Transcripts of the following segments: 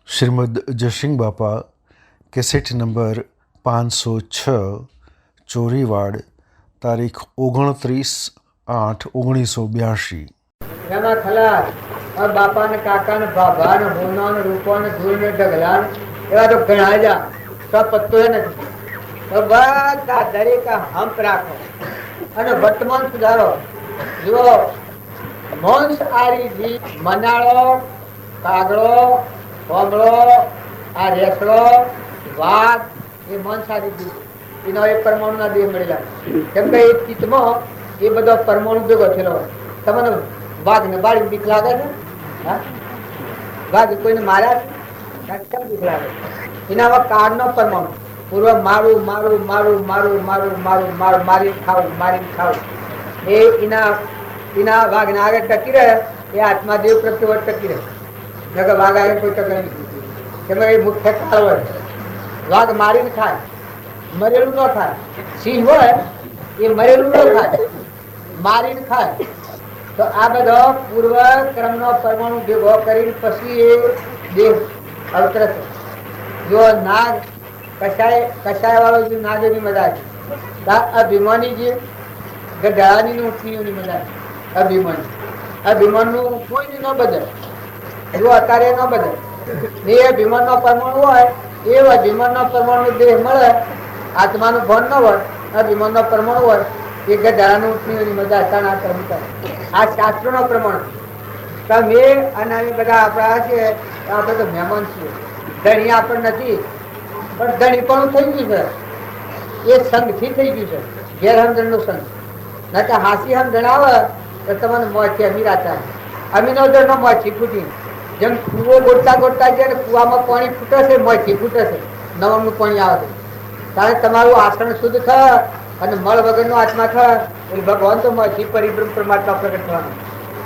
શ્રીમદ જયસિંહ બાપા cassette number 506 Chorivad તારીખ 29/8/1982। એમાં ખલાસ બાપા ને કાકા ને બાબા ને હોના ને રૂપા ને ધૂળ ને ઢગલા એવા તો ઘણા જા સબ પત્તો નથી તો બધા દરેક હંપ રાખો અને વર્તમાન સુધારો જો માંસાહારી જીવ મનાળો કાગડો કોમળો આ રેસડો વાઘ એ માંસાહારી જીવ એનો એક પરમાણુ ના દેહ મળેલા કેમ કે એ ચિત્તમાં એ બધો પરમાણુ ભેગો થયેલો હોય તમને વાઘ ને બાળી બીક લાગે છે વાઘ કોઈને માર્યા કેમ બીક લાગે એના કાર નો પરમાણુ પૂર્વ મારું મારું મારું મારું મારું મારું મારું મારી ખાવું એ એના વાઘ ને આગળ ટકી રહે એ આત્મા દેવ પ્રત્યે ટકી રહે વાઘ આગળ કોઈ ટકે નહીં કેમ એ મુખ્ય કાળ હોય વાઘ મારીને ખાય મરેલું ન ખાય સિંહ હોય એ મરેલું ન ખાય મારીને ખાય તો આ બધો પૂર્વ ક્રમ નો પરમાણુ ભેગો કરીને પછી એ દેહ અવતરે છે જો નાગ કસાય વાળો જે નાગ એની મજા છે અભિમાની જે ગઢાની નું ઉઠની મજા છે અભિમાન નું કોઈ ન બદલે જો અત્યારે ન બદલે એ અભિમાન નો પરમાણુ હોય એ અભિમાન નો પરમાણુ દેહ મળે આત્માનું ભાન ન હોય અભિમાન નો પરમાણુ હોય એ ગઢાનું ઉઠની મજા આ શાસ્ત્રો નો પ્રમાણ તમે અને અમે બધા આપણા છે આપણે તો મહેમાન છીએ ધણી આપણે નથી પણ ધણી પણ થઈ ગયું છે એ સંઘ થી થઈ ગયું છે ગેરહમદણ નો સંઘ ના તો હાસી હમદણ આવે તો તમને મોંથી અમીરાતા અમીનો નો મોંથી ફૂટી જેમ કુવો ગોટતા ગોટતા છે કુવામાં પાણી ફૂટે છે મોંથી ફૂટે છે નવમનું પાણી આવે છે ત્યારે તમારું આસન શુદ્ધ થાય અને મળ વગરનો આત્મા થાય એ ભગવાન તો મોંથી પરિબ્રહ્મ પરમાત્મા પ્રગટ થવાનું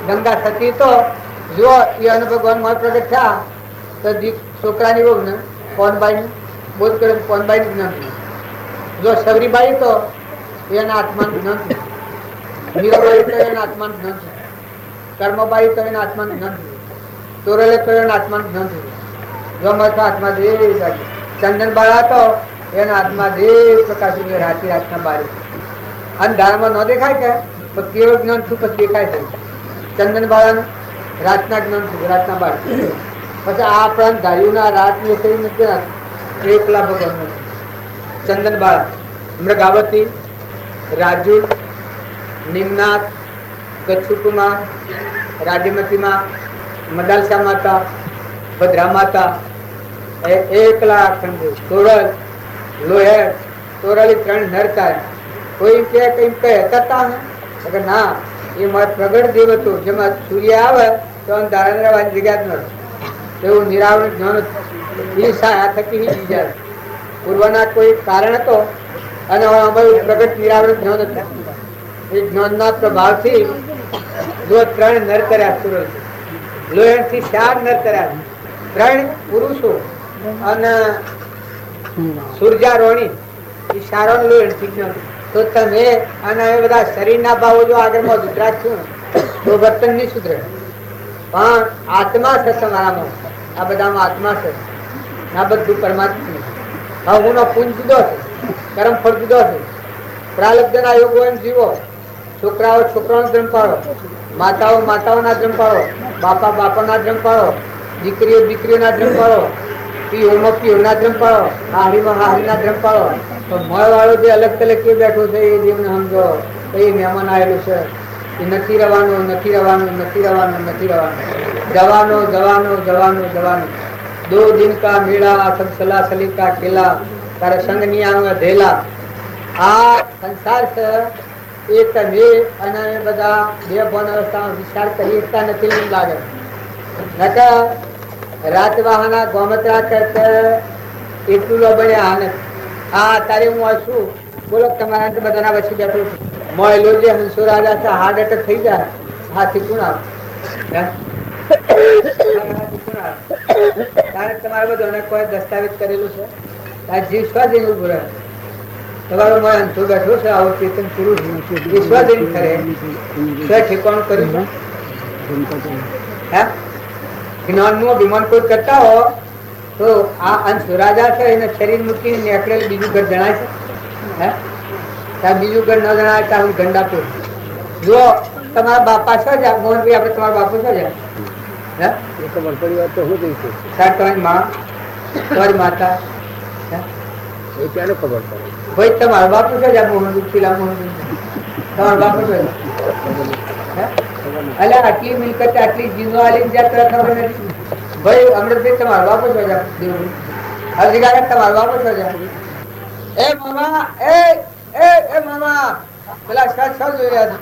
ગંગા સતી તો જો એ અને ભગવાન મળ પ્રગટ થયા તો છોકરાની બહુ ને કોનબાઈ બોધ કરે કોનબાઈ જ્ઞાન જો સબરીબાઈ તો એના આત્માનું જ્ઞાન થયું મીરાબાઈ તો એના આત્માનું જ્ઞાન થયું કર્મબાઈ તો એના આત્માનું જ્ઞાન થયું ચોરેલે તો એના આત્માનું જ્ઞાન થયું જો મળતો આત્મા દેવ ચંદન બાળા તો એના આત્મા દેવ પ્રકાશ રાતી રાતના બારી અંધારામાં ન દેખાય કે તો કેવું જ્ઞાન થયું પછી દેખાય છે ચંદન બાળાનું રાતના જ્ઞાન થયું રાતના બાળી પછી આ પ્રાંત ધાર્યું રાત ને કઈ નથી એકલા ભગવાન ચંદન બાળા મૃગાવતી રાજુલ નિમનાથ ગચ્છુકુમાં રાડીમતીમાં મદાલસા માતા ભદ્રા માતા એકલા ખંડુ તોરલ લોહેર તોરલી 3 નરતા કોઈ કે કઈ કહે કરતા ના એ મારે પ્રગટ દેવ હતું જેમાં સૂર્ય આવે તો અંધારા રહેવાની જગ્યા જ નથી એવું નિરાવરણ જ્ઞાન એ થકી બીજા પૂર્વના કોઈ કારણ હતો અને પ્રગટ નિરાવરણ જ્ઞાન હતું એ જ્ઞાનના પ્રભાવથી જો 3 નર કર્યા સૂરજ લોહેર થી 4 નર કર્યા 3 પુરુષો અને સૂર્યારોહણી એ સારો લોહેર થી જ્ઞાન તો તમે અને એ બધા શરીરના ભાવો જો આગળમાં ગુજરાત છું તો વર્તન નહીં સુધરે પણ આત્મા છે તમારામાં આ બધામાં આત્મા છે આ બધું પરમાત્મા હું નો પુંજ જુદો છે કર્મ ફળ જુદો છે પ્રાલબ્ધના યોગો એમ જીવો છોકરાઓ છોકરાઓનો ધર્મ પાડો માતાઓ માતાઓના ધર્મ પાડો બાપા બાપાના ધર્મ પાડો દીકરીઓ દીકરીઓના ધર્મ પાડો પીઓમાં પીઓના ધર્મ પાડો હારીમાં હારીના ધર્મ પાડો તો મળ વાળો જે અલગ તલગ કે બેઠો છે એ દેવને સમજો એ મહેમાન આવેલું છે એ નથી રહેવાનું નથી રહેવાનું નથી રહેવાનું નથી રહેવાનું જવાનું જવાનું જવાનું જવાનું 2 દિન કા મેળા સબ સલા સલી કા ખેલા તારે સંગ નિયામ ધેલા આ સંસાર છે એ તમે અને બધા બે ભણ અવસ્થામાં વિચાર કરી શકતા નથી એવું લાગે નકર રાત વાહના ગોમત્રા કરતા એટલું લો બન્યા આનંદ હા તારે હું છું બોલો તમારા બધાના વચ્ચે બેઠો છું મોયલો જે હંસો રાજા છે હાર્ટ એટેક થઈ જાય હાથી કોણ આવે તમારે બધું કોઈ દસ્તાવેજ કરેલું છે આ જીવ સ્વાધીન ઉભું રહે તમારો મોય હંસો બેઠો છે આવો ચેતન પુરુષ સ્વાધીન કરે ઠેકાણું કર્યું જ્ઞાન નું અભિમાન કોઈ કરતા હો તો આ અંશ રાજા છે એને શરીર મૂકીને નીકળેલું બીજું ઘર જણાય છે? હે ત્યાં બીજું ઘર ન જણાય ત્યાં હું ગંડાપુર. જો તમારા બાપા છો જ મોહનભાઈ, આપણે તમારા બાપુ છો જ હે પરિવાર તો હું જઈશું તમારી માં તમારી માતા એ ક્યારે ખબર પડે? ભાઈ તમારો બાપુ છે જ મોહનભાઈ, પેલા મોહનભાઈ તમારો બાપુ છે એટલે આટલી મિલકત આટલી જીનો આલી જ્યાં ખબર નથી. ભાઈ અમૃતભાઈ તમારો બાપુ છો જ હજી તમારો બાપુ છો જ. એ મામા એ એ એ મામા પેલા શર્ટ શું જોઈ રહ્યા છે?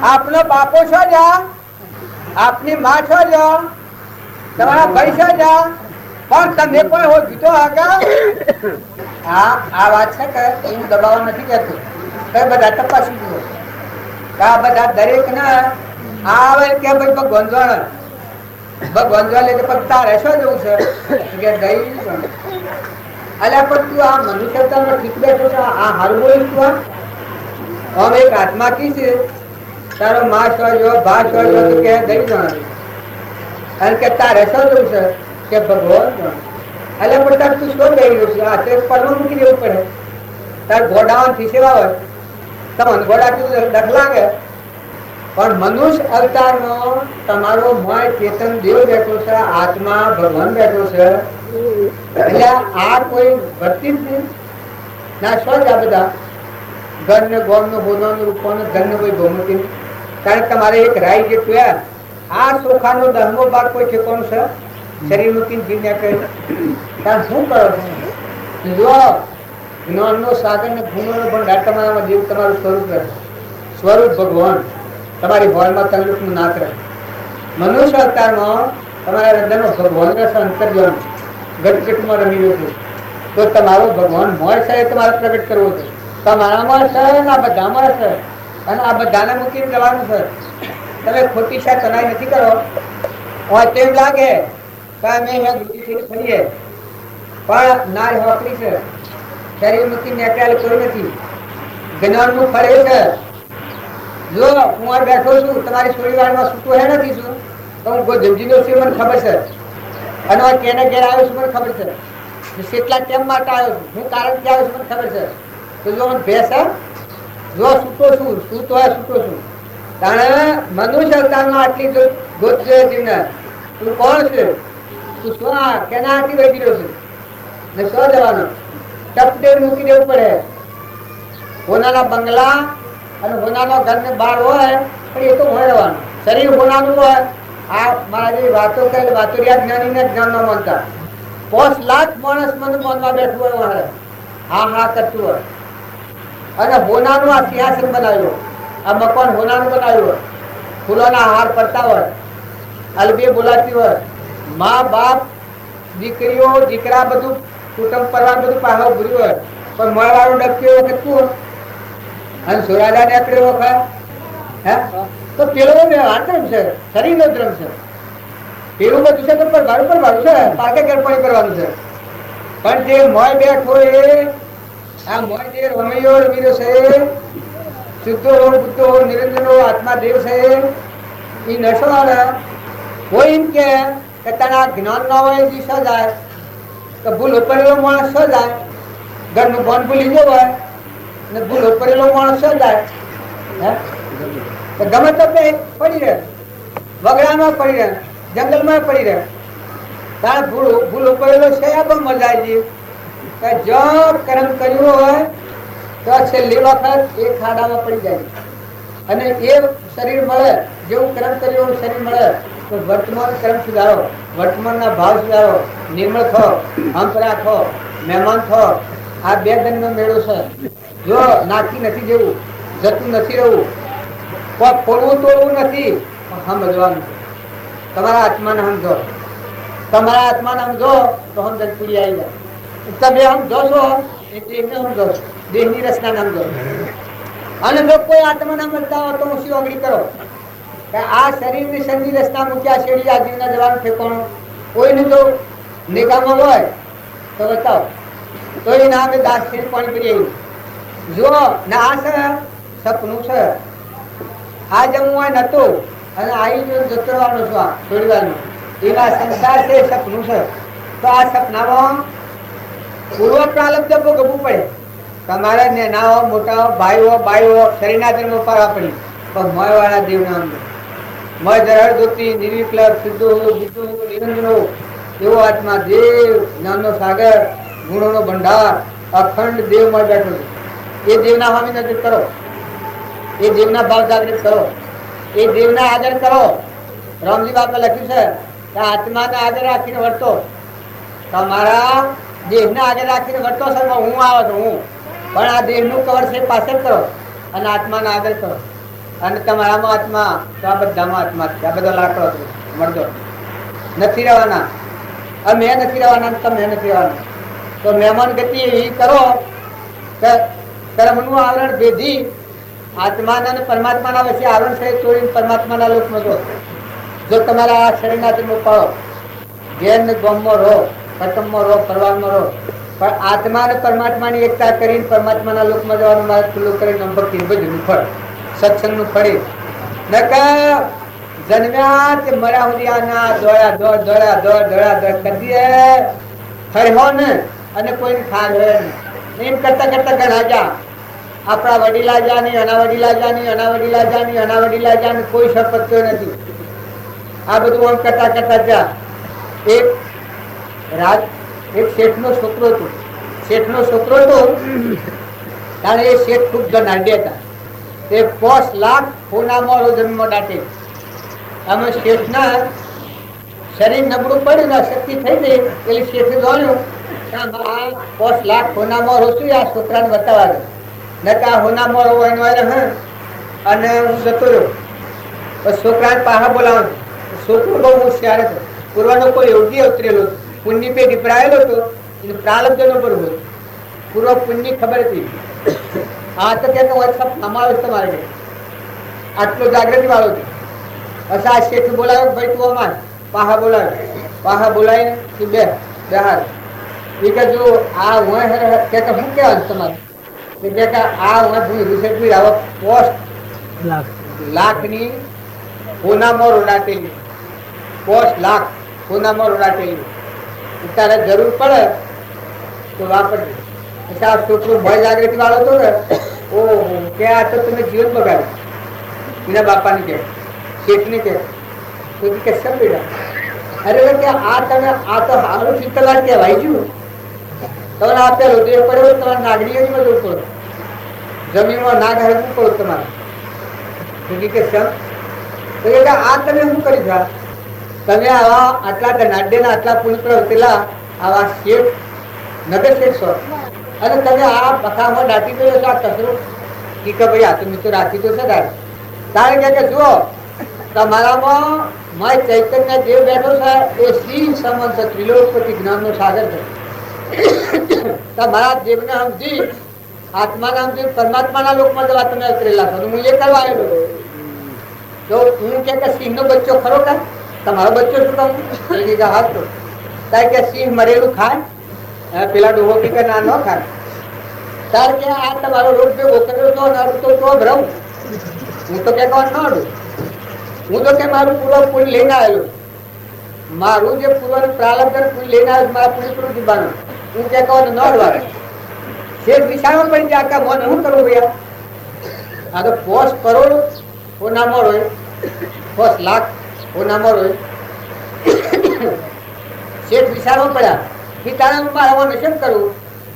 આપનો બાપો છો જા, આપની માં છો જા, તમારા ભાઈ છો જા, પણ તમે પણ હો જીતો આગા. આ વાત છે કે હું દબાવવા નથી કહેતો, બધા તપાસી જુઓ. આ બધા દરેક ને આવે કે ભાઈ ભગવાન જાણે, ભગવાન જાણે કે પગ તારે શું જવું છે કે દઈ અલ્યા પણ તું આ મનુષ્યતાનો ઠીક બેઠો છે, આ હારું બોલીશ તું? આમ એક આત્મા કી છે તારો માં છો ભા છો તો કે દઈ જાણે, અને કે તારે શું જવું છે કે ભગવાન જાણે. એટલે પણ તાર તું શું કહી રહ્યું છે? આ તે પરમાં મૂકી દેવું પડે. તાર ઘોડાવાન ખીસેવા હોય તમને ઘોડાથી ડર લાગે, પણ મનુષ્ય અવતારમાં તમારો મય ચેતન દેવ બેઠો છે, આત્મા ભગવાન બેઠો છે. એટલે આ કોઈ ભરતી જ નહીં ના. શું જ આ બધા ઘર ને ગોમ નો બોલવાનું રૂપવાનું ઘર ને કોઈ ગમતી. કારણ કે તમારે એક રાય જેટલું આ ચોખાનો 10મો ભાગ કોઈ ઠેકાણું છે શરીર મૂકીને જીવ્યા કરે. કારણ શું કરો છો? જો જ્ઞાનનો સાગર ને ગુણોનો ભંડાર તમારામાં દેવ તમારું સ્વરૂપ રહે, સ્વરૂપ ભગવાન તમારી હોલમાં તંલુકનું નાક રહે. મનુષ્ય અવતારમાં તમારા હૃદયનો ભગવાન રહેશે, અંતર્જ્ઞાન ગટગટમાં રમી રહ્યો છે. તો તમારો ભગવાન મોય છે એ તમારે પ્રગટ કરવો છે. તમારામાં છે ને આ બધામાં છે, અને આ બધાને મૂકીને જવાનું છે. તમે ખોટી શા ચનાઈ નથી કરો. તેમ લાગે કે અમે ફરીએ, પણ નાર હોકરી છે, શરીર મૂકીને નીકળેલ કોઈ નથી. જ્ઞાનનું ફળ એ છે, જો હું આ બેઠો છું તમારી થોડી વારમાં છૂટો હે નથી છું તો હું જમજીનો છું મને ખબર છે, અને કેને ઘેર આવ્યો છું મને ખબર છે, કેટલા કેમ માટે આવ્યો છું, હું કારણ કે આવ્યો છું મને ખબર છે. તો જો મને ભેસ જો છૂટો છું, છૂટો હોય છૂટો છું. કારણ મનુષ્ય અવતારમાં આટલી ગોત જીવને તું કોણ છે? તું શું કેના આટલી વહી ગયો છે ને શું જવાનો? ટપડે મૂકી દેવું પડે. હોનાના બંગલા અને હોનાનો ઘર ને બહાર હોય પણ એ તો હોય રહેવાનું. શરીર હોનાનું હોય. આ મારા જે વાતો કરે વાતોરિયા જ્ઞાની ને જ્ઞાન ન માનતા 5 લાખ માણસ મને માનવા બેઠું હોય, હા હા કરતું હોય. અને હોનાનું આ સિંહાસન બનાવ્યું, આ મકાન હોનાનું બનાવ્યું હોય, ફૂલોના હાર પડતા હોય, અલબી બોલાતી હોય, મા બાપ દીકરીઓ દીકરા બધું કુટુંબ પરિવાર બધું પાછળ ભર્યું હોય, પણ મળવાળું ડબક્યો વખત શું અને સુરાદા નીકળ્યો વખત હે તો પેલો આંતરમ છે, શરીરનો દ્રમ છે. પેલું બધું છે તો પરભારું છે, પાકે ગરપણી કરવાનું છે. પણ જે મોય બેઠો એ આ મોય જે રમૈયો રમીરો છે, શુદ્ધો બુદ્ધો નિરંજનો આત્મા દેવ છે, એ નશો આવે કોઈ એમ કે તને જ્ઞાન ના હોય દિશા જાય તો ભૂલ ઉપરેલો માણસ શું જાય? ઘરનું બોન ભૂલી ગયો હોય ને ભૂલ ઉપરેલો માણસ શું જાય? ગમે તો પડી રહે, વગડામાં પડી રહે, જંગલમાં પડી રહે. તારે ભૂલ ઉપરેલો છે પણ મજા આવી કે જો કર્મ કર્યું હોય તો છેલ્લી વખત એ ખાડામાં પડી જાય. અને એ શરીર મળે જેવું કર્મ કર્યું શરીર મળે તો વર્તમાન કર્મ સુધારો, વર્તમાનના ભાવ સુધારો, નિર્મળ થો, હંપ રાખો, મહેમાન થો. આ 2 ધનનો મેળો છે. જો નાખી નથી જેવું, જતું નથી રહેવું, ખોલવું તોડવું નથી, સમજવાનું. તમારા આત્માને સમજો, તમારા આત્માને સમજો તો સમજણ પૂરી આવી જાય. તમે સમજો છો એટલે એમને સમજો, દેહની રચના સમજો. અને જો કોઈ આત્માને સમજતા હોય તો હું શું અગડી કરો કે આ શરીરની સંધિ રચના મૂક્યા શેરી આ જીવના જવાનું ઠેકાણું કોઈને જો નિગામમાં હોય તો બતાવો. તો એ નામે દાસ પાણી પડી આવ્યું. જો ના આ છે સપનું છે, આ જમવું હોય નતું અને આવી જો જતો રહેવાનો છું આ થોડી વારનું. એવા સંસાર છે, સપનું છે. તો આ સપનામાં પૂર્વ પ્રાલબ્ધ ભોગવવું પડે. તમારે નાના હો, મોટા હો, ભાઈ હો, બાઈ હો, શરીરના ધર્મ પાડવા પડી. પણ મોય વાળા દેવ નામ મય ધરળ ધોતી નિર્વિકલ્પ સિદ્ધો બુદ્ધો નિરંજનો એવો આત્મા દેવ જ્ઞાનનો સાગર ગુણોનો ભંડાર અખંડ દેવ માં બેઠો છે. એ દેવના સામે નજર કરો, એ દેવના ભાવ જાગૃત કરો, એ દેવના આદર કરો. રામજી બાપા લખ્યું છે કે આત્માને આદર રાખીને વર્તો. તમારા દેહને આગળ રાખીને વર્તો છો, હું આવો તો હું પણ આ દેહનું કવર છે પાછળ કરો અને આત્માને આગળ કરો. અને તમારામાં આત્મા તો આ બધામાં આત્મા છે. આ બધો લાકડો મળતો નથી રહેવાના. અમે નથી રહેવાના, તમે નથી રહેવાના. તો મહેમાન ગતિ એવી કરો કે કર્મનું આવરણ ભેદી આત્માના અને પરમાત્માના વચ્ચે આવરણ છે તોડીને પરમાત્માના લોકમાં જો. જો તમારા આ શરીરના ધર્મ પાડો, ઘેર ને ગામમાં રહો, કટમમાં રહો, પરવારમાં રહો, પણ આત્મા અને પરમાત્માની એકતા કરીને પરમાત્માના લોકમાં જવાનું મારે ખુલ્લું કરીને ભક્તિ બધું ફળ સત્સંગનું ફળે. નકર જન્મ્યા તે મર્યા સુધી આના દોડ્યા દોડ દોડ્યા દોડ દોડ્યા દોડ કરી દે ફર્યો ને અને કોઈને ખાર હોય નહીં. એમ કરતા કરતા ઘણા જા આપણા વડીલા જા નહીં, અના વડીલા જા નહીં, અના વડીલા જા નહીં, અના વડીલા જા નહીં, કોઈ શપથ્યો નથી. આ બધું આમ કરતા કરતા જા. એક શેઠનો છોકરો હતો, શેઠનો છોકરો હતો ત્યારે એ શેઠ ખૂબ ધનાઢ્ય હતા. તે 5 લાખ સોનામાં જન્મ દાટે. અમે શેઠના શરીર નબળું પડ્યું ને શક્તિ થઈ ગઈ એટલે શેઠે દોડ્યું 5 લાખ સોનામાં રોશું આ છોકરાને બતાવવા દે. નકા હોનામાં રોવા અને હું જતો રહ્યો. પછી છોકરાને પાહા બોલાવવાનું. છોકરો બહુ હોશિયાર હતો. પૂર્વનો કોઈ યોગી ઉતરેલો હતો, પુણ્ય પે દીપડાયેલો હતો, એને પ્રાલબ્ધનો પર હોય. પૂર્વ પુણ્ય ખબર હતી. આ તો કે અમારો તમારે આટલો જાગૃતિ વાળો છે. પછી આ શેઠ બોલાવ્યો, ભાઈ તું અમાર પાહા બોલાવ્યો. પાહા બોલાવીને તું બે હાર એ કે જો આ હું કે શું કહેવાનું તમારે કે આ હું રિસર્ચ આવો પોસ્ટ લાખની સોનામાં રોડાટેલી, 5 લાખ સોનામાં રોડાટેલી. તારે જરૂર પડે તો વાપરજો. પછી આ છોકરો ભય જાગૃતિ વાળો હતો ને, ઓહો કે આ તો તમે જીવન બગાડ્યું. એના બાપાને કે શેઠને કે સર બેટા અરે કે આ તમે આ તો સારું ચિત્તલાલ કહેવાય છું. તમને આપેલું તો એ પડેલો તમારે નાગરીઓમાં જવું પડે, જમીનમાં નાગ હરવું પડે તમારે. કે સર આ તમે શું કરી દો? તમે આવા આટલા ધનાઢ્યના આટલા પુત્ર પેલા આવા શેઠ નગર શેઠ છો અને તમે આ બખામાં દાટી ગયો છો આ કચરો કે ભાઈ આ તો મેં તો રાખી તો છે તારે. કારણ કે જુઓ તમારામાં મય ચૈતન્ય દેવ બેઠો છે એ સિંહ સમન છે, ત્રિલોકપતિ જ્ઞાનનો સાગર છે. તમારા દેવને સમજી આત્માને સમજી પરમાત્માના લોકમાં જવા તમે ઉતરેલા છો. હું એ કરવા આવેલો તો હું કે સિંહનો બચ્ચો ખરો કે તમારો બચ્ચો શું કહું હાથ તો તારે કે સિંહ મરેલું ખાય પેલા ડોહો પી કે ના ન ખાય. તારે કે આ તમારો રોગ ભેગો કર્યો છો તો ભરવું. હું તો કે ન અડું. હું તો કે મારું પૂરો પુલ લઈને આવેલો, મારું જે પૂર્વનું પ્રાલબ્ધ પુલ લઈને આવ્યો મારા પુલ પૂરું દીવાનું. હું કે ન અડવા શેઠ વિચારવા પડી જાય કે મને શું કરવું ભૈયા? આ તો 5 કરોડ સોનામાં હોય, 5 લાખ સોનામાં હોય. શેઠ વિચારવા પડ્યા કે તારે મારા શું કરવું?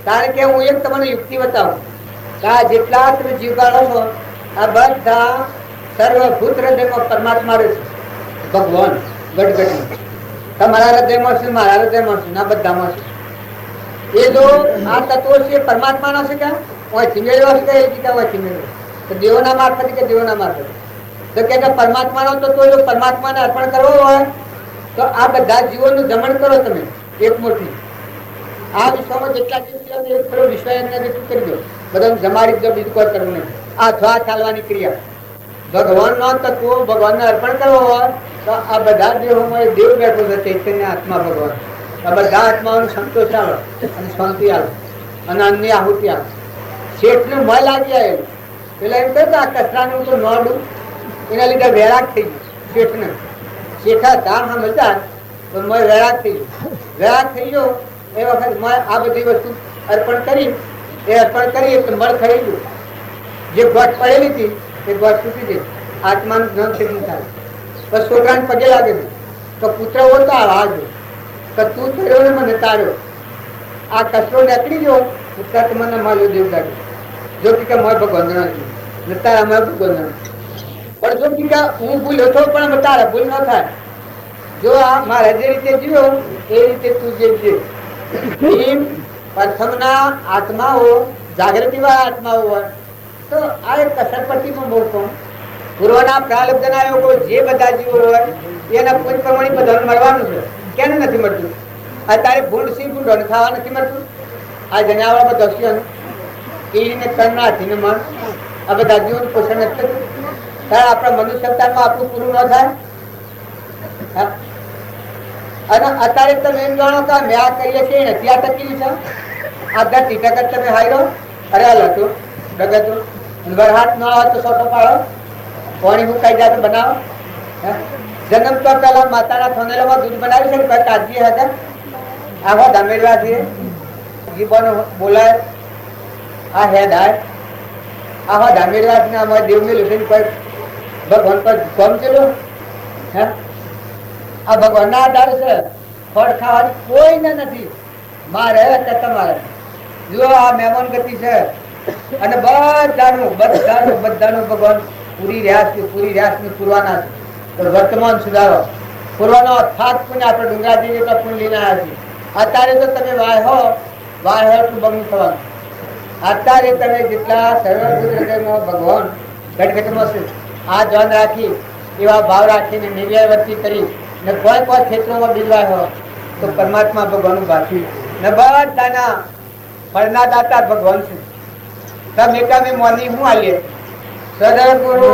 કારણ કે હું એક તમને યુક્તિ બતાવું કે આ જેટલા તમે જીવ કાઢો છો આ બધા સર્વભૂત હૃદયમાં પરમાત્મા રહે છે. ભગવાન ગટગટી તમારા હૃદયમાં છે, મારા હૃદયમાં છે, ના બધામાં છે. એ જો આ તત્વો છે પરમાત્માના છે કે ઓયથી મેળવ્યો છે કે ઓયથી મેળવ્યો તો દેવોના મારફતે કે દેવોના મારફતે તો કે પરમાત્માનો તત્વો જો પરમાત્માને અર્પણ કરવો હોય તો આ બધા જીવોનું જમણ કરો તમે એક મુઠ્ઠી. આ વિશ્વમાં જેટલા જીવ છે એક ખરો વિશ્વ એમને કરી દો, બધાને જમાડી દો, બીજું કોઈ કરવું નહીં. આ થવા ચાલવાની ક્રિયા ભગવાનનો તત્વો ભગવાનને અર્પણ કરવો હોય તો આ બધા દેહોમાં દેવ બેઠો છે, ચૈતન્ય આત્મા ભગવાન. આ બધા આત્માઓને સંતોષ આવે અને શાંતિ આવે અને અન્ય આહુતિ આવે. શેઠને મય લાગી આવેલું પેલા એમ કહ્યું આ કચરાનું તો નોડું એના લીધે વેરાગ થઈ ગયું. શેઠને શેઠા ધામ સમજતા તો મેં વેરાગ થઈ ગયો એ વખત મેં આ બધી વસ્તુ અર્પણ કરી એટલે મળ થઈ ગયું. જે ગોઠ પડેલી હતી એ ગોઠ તૂટી ગઈ, આત્માનું જ્ઞાન સિદ્ધ થાય. બસ છોકરાને પગે લાગે છે તો પુત્ર બોલતો આવજો કે તું થયો ને મને તાર્યો, આ કચરો નીકળી ગયો પુત્ર મને મળ્યો દેવદાડો. જો કે મારે ભગવાન નથી તારા મારે ભગવાન નથી, પણ જો કે હું ભૂલ્યો તો પણ તારા ભૂલ ન થાય. જો આ મારા જે રીતે જીવ્યો એ રીતે તું જીવજે. પ્રથમના આત્માઓ જાગૃતિ વાળા આત્માઓ હોય તો આ એક કસરપટ્ટીમાં બહુ કોણ પૂર્વના પ્રાલબ્ધના યોગો જે બધા જીવો હોય એના કોઈ પ્રમાણે બધાને મળવાનું છે. કેને નથી મળતું? અત્યારે ભૂંડ સી ભૂંડોને ખાવા નથી મળતું. આ જનાવરમાં દસ્યુનું કીડીને કણના હાથીને મન આ બધા જીવોનું પોષણ નથી થતું. ત્યારે આપણા મનુષ્ય અવતારમાં આપણું પૂરું ન થાય. અને અત્યારે તમે એમ જાણો કે મેં આ કરીએ છીએ નથી આ તકલીફ છે. આધા ટીકાકર તમે હાર્યો અરે હાલ હતું ડગતું વરહાટ ન આવે તો સોટો પાડો, પાણી મુકાઈ જાય તો બનાવો. જન્મ તો પેલા માતાના થોનેલામાં દૂધ બનાવી છે કાઢીએ હતા આખો ધામેડવા છે જીવન બોલાય આ હેડ આય આખો ધામેડવા છે અમારે દેવ મેલું છે ભગવાન પર ગમ ચેલો હે આ ભગવાન ના આધાર છે. ફળ ખાવાની કોઈને નથી, મારે કે તમારે. જો આ મહેમાન ગતિ છે અને બધાનું ભગવાન પૂરી રહ્યા છે પૂરવાના છે. વર્તમાન સુધારો પૂરવાનો થાક પુણ્ય આપણે ડુંગરાજી જેટલા પુણ્ય લઈને આવ્યા છીએ. અત્યારે તો તમે વાહો એટલું બમણું થવાનું. અત્યારે તમે જેટલા સર્વભૂત ભગવાન ઘટઘટમાં છે આ ધ્યાન રાખી એવા ભાવ રાખીને નિર્વૃત્તિ કરી ને કોઈ ક્ષેત્રોમાં બીજવાય હોય તો પરમાત્મા ભગવાનનું બાકી ને બધાના ફળના દાતા ભગવાન છે. તમે એકામે મોની હું આલીએ સદગુરુ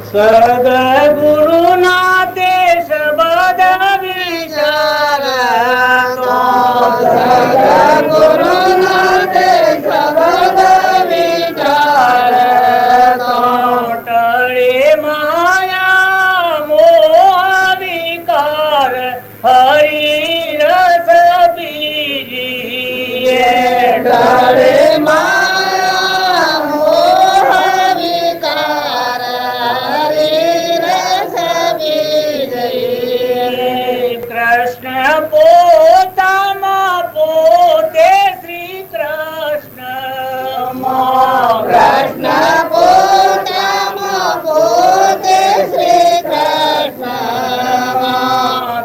સદગુરુ ના તે શબ્દ વિચાર સદગુરુ ના તે શબ્દ વિચાર ટળે માયા મોહ વિકાર હરિ રસ બીજી ટળે પોતામાં પોતે શ્રી કૃષ્ણ પોતામાં પોતે શ્રી કૃષ્ણ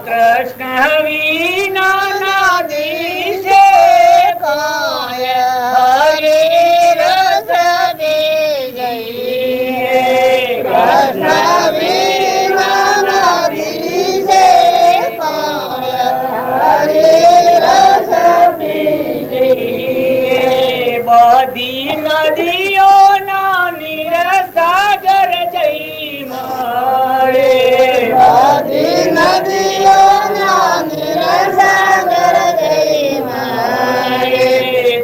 કૃષ્ણ વિના ના દિશે કાય હરે રસ બીજે કૃષ્ણ વિના ના દિશે બધી નદીઓના નીરસાગર જઈ મળે બધી નદીઓના નીરસાગર જઈ મળે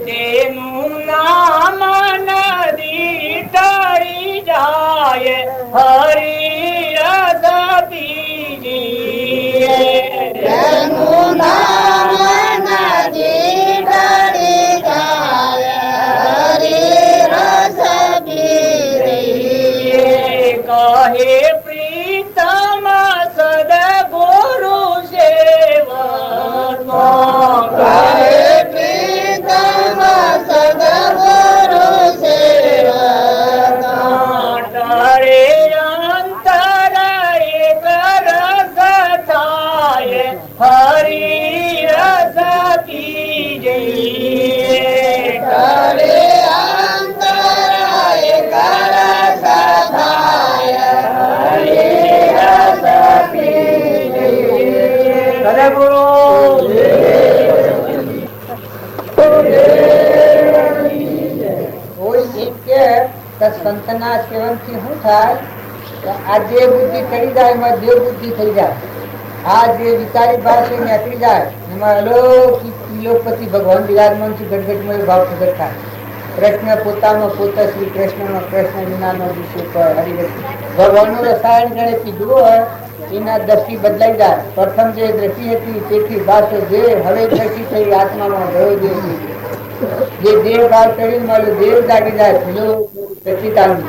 તેનું નામ નદી તરી જાય હરી રસ પીજીએ તેનું નામ નદી તરી જાય કહે પ્રીતમ સદગુરુ સેવક કહે પ્રીતમ સદગુરુ સેવક ટળે અંતર એક રસ થાય હરી રસ પીજે ટળે સંતના સેવનથી શું થાય આ જે બુદ્ધિ કરી જાય એમાં દેવ બુદ્ધિ થઈ જાય. આ જે વિચારી ભાવ છે નીકળી જાય એમાં અલૌકિક ત્રિલોકપતિ ભગવાન બિરાજમાન થી ઘટઘટમાં ભાવ પ્રગટ થાય. કૃષ્ણ પોતાનો પોતા શ્રી કૃષ્ણનો કૃષ્ણ વિનાનો વિશે ભગવાનનું રસાયણ જેને કીધું હોય એના દ્રષ્ટિ બદલાઈ જાય. પ્રથમ જે દ્રષ્ટિ હતી તેથી ભાષો જે હવે દ્રષ્ટિ થઈ આત્મામાં ગયો જે દેહ ભાવ ચડી મળ્યું દેવ જાગી જાય પેલું સચિતાનંદ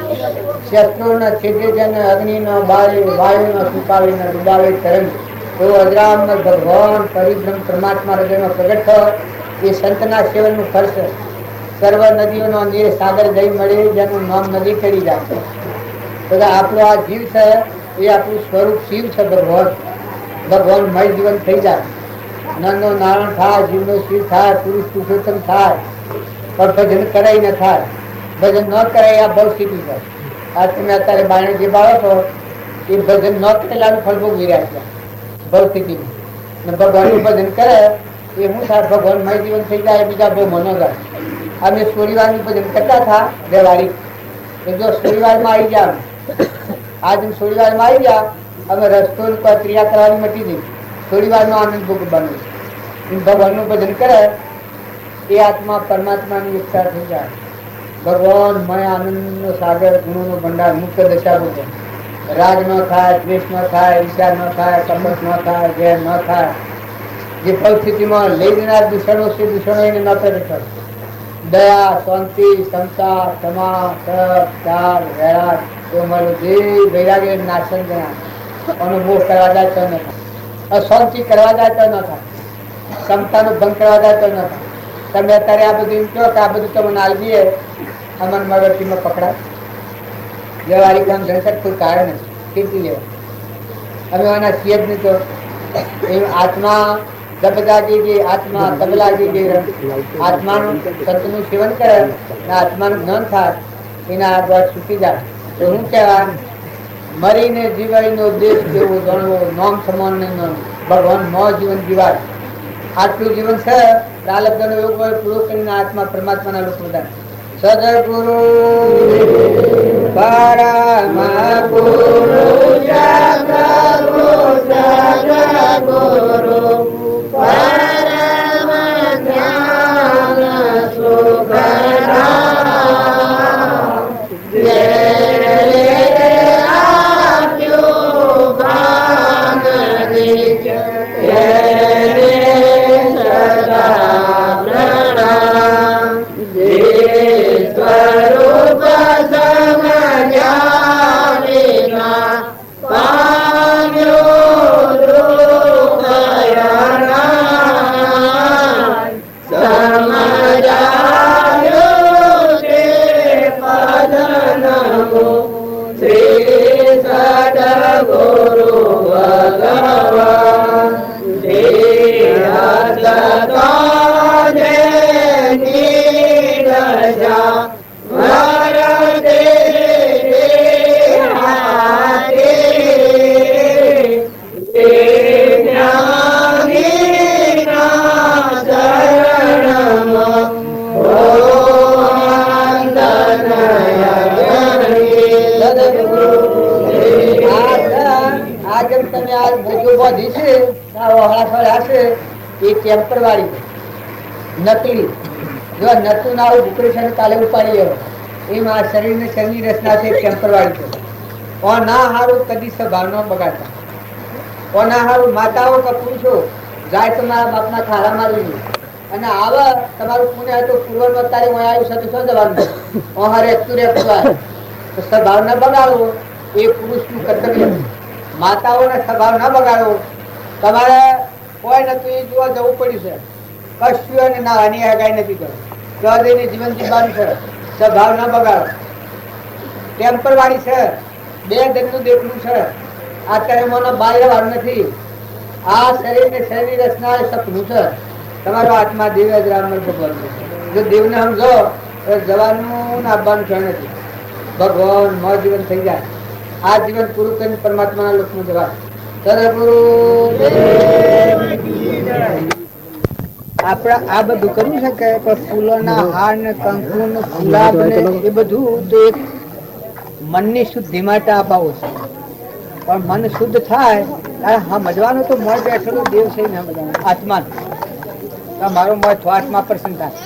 શસ્ત્રોના છેદે જન અગ્નિનો બાળે વાયુનો સુકાવીને ડુબાવે તરંગ એવો અજરામર ભગવાન પરિબ્રહ્મ પરમાત્મા હૃદયમાં પ્રગટ થયો. એ સંતના સેવનનું ફળ છે. સર્વ નદીઓનો નીર સાગર જઈ મળે જેનું નામ નદી કરી જાય. બધા આપણો આ જીવ છે એ આપણું સ્વરૂપ શિવ છે. ભગવાન મય જીવન થઈ જાય. નંદનો નારાયણ થાય, જીવનો શિવ થાય, પુરુષ પુરુષોત્તમ થાય. પણ ભજન કરાય ન થાય. ભજન ન કરાય આ ભવ સ્થિતિ છે. આ તમે અત્યારે બાણે જે બાળો છો એ ભજન ન કરેલાનું ફળ ભોગવી રહ્યા છે ભવ સ્થિતિમાં. ભગવાનનું ભજન કરે એ શું થાય? ભગવાન મય જીવન થઈ જાય. બીજા બહુ મનો જાય. અમે સોળીવારનું ભજન કરતા હતા વ્યવહારિક. જો સોળીવારમાં આવી ગયા આજ સોળીવારમાં આવી ગયા અમે રસ્તો ક્રિયા કરવાની મટી ગઈ. થોડીવારનો આનંદ ભોગ બને. ભગવાનનું ભજન કરે એ આત્મા પરમાત્માની એકતા થઈ જાય. ભગવાન મય આનંદનો સાગર ગુણોનો ભંડાર મુક્ત દશા ભોગે. રાગ ન થાય, દ્વેષ ન થાય, ઈચ્છા ન થાય, કપટ ન થાય, ઝેર ન થાય. જે પરિસ્થિતિમાં લઈ જનાર દૂષણો છે દૂષણો એને ન પ્રગટ. દયા, શાંતિ, ક્ષમતા, ક્ષમા, સત, ત્યાગ, વૈરાગ એવું મળ્યું. જે વૈરાગ્ય નાશન જણા અનુભવ કરવા જાય તો ન થાય. અશાંતિ કરવા જાય તો ન થાય. ક્ષમતાનો ભંગ કરવા જાય તો ન થાય. તમે અત્યારે આ બધું એમ કહો કે આ બધું તમને આવી દઈએ અમન મગજમાં પકડાય. વ્યવહારિક કામ જનસક કોઈ કારણ નથી. કીર્તિ લેવા અમે આના છીએ જ નહીં. તો એમ આત્મા જબ જાગી ગઈ, આત્મા તબ લાગી ગઈ. આત્માનું સંતનું સેવન કરે અને આત્માનું જ્ઞાન થાય એના આ વાત છૂટી જાય. તો શું કહેવાય? મરીને જીવાયનો ઉદ્દેશ કેવો જાણવો, નામ સમાન ભગવાન નો જીવન જીવાય. આટલું જીવન છે પ્રાલબ્ધનો યોગ હોય પૂરો કરીને આત્મા પરમાત્માના લોકો બધા સદગુરુ પરમ પુરુષ સદગુરુ પરમ જ્ઞાન નકલી જો નતું ના ડિપ્રેશન કાલે ઉપાડી ગયો એમ આ શરીરને શરીરની રચના છે ટેમ્પરવાળી છે. ઓ ના હારું કદી સ્વભાવ ન બગાડતા. ઓ ના હારું માતાઓ કે પુરુષો જાય તમારા બાપના ખારા મારી અને આવા તમારું પુણ્ય તો પૂર્વ અત્યારે હું આવ્યું છે તો શું જવાનું? હારે તું રે તો સ્વભાવ ન બગાડવો એ પુરુષનું કર્તવ્ય. માતાઓને સ્વભાવ ન બગાડવો. તમારે કોઈ નતું એ જોવા જવું પડ્યું છે. કશું અને ના આની હગાઈ નથી કરો. જવાદેની જીવન જીવવાનું છે. સ્વભાવ ન બગાડો. ટેમ્પર વાળી છે. બે જણનું દેખલું છે. અત્યારે મને બાહ્ય વાર નથી. આ શરીર ને શરીર રચના સપનું છે. તમારો આત્મા દેવ અજરામર ભગવાન છે. જો દેવને સમજો તો જવાનું આવવાનું છે નથી. ભગવાન મો જીવન થઈ જાય. આ જીવન પૂરું કરીને પરમાત્માના લોકમાં જવા. સદગુરુ આપડે આ બધું કરવું છે કે ફૂલોના હાર ને કંકુ ને ગુલાબ ને એ બધું તો એક મનની શુદ્ધિ માટે અપાવું છે. પણ મન શુદ્ધ થાય સમજવાનું તો મન બેઠેલો દેવ છે ને આત્મા મારો મત આત્મા પ્રસન્ન થાય.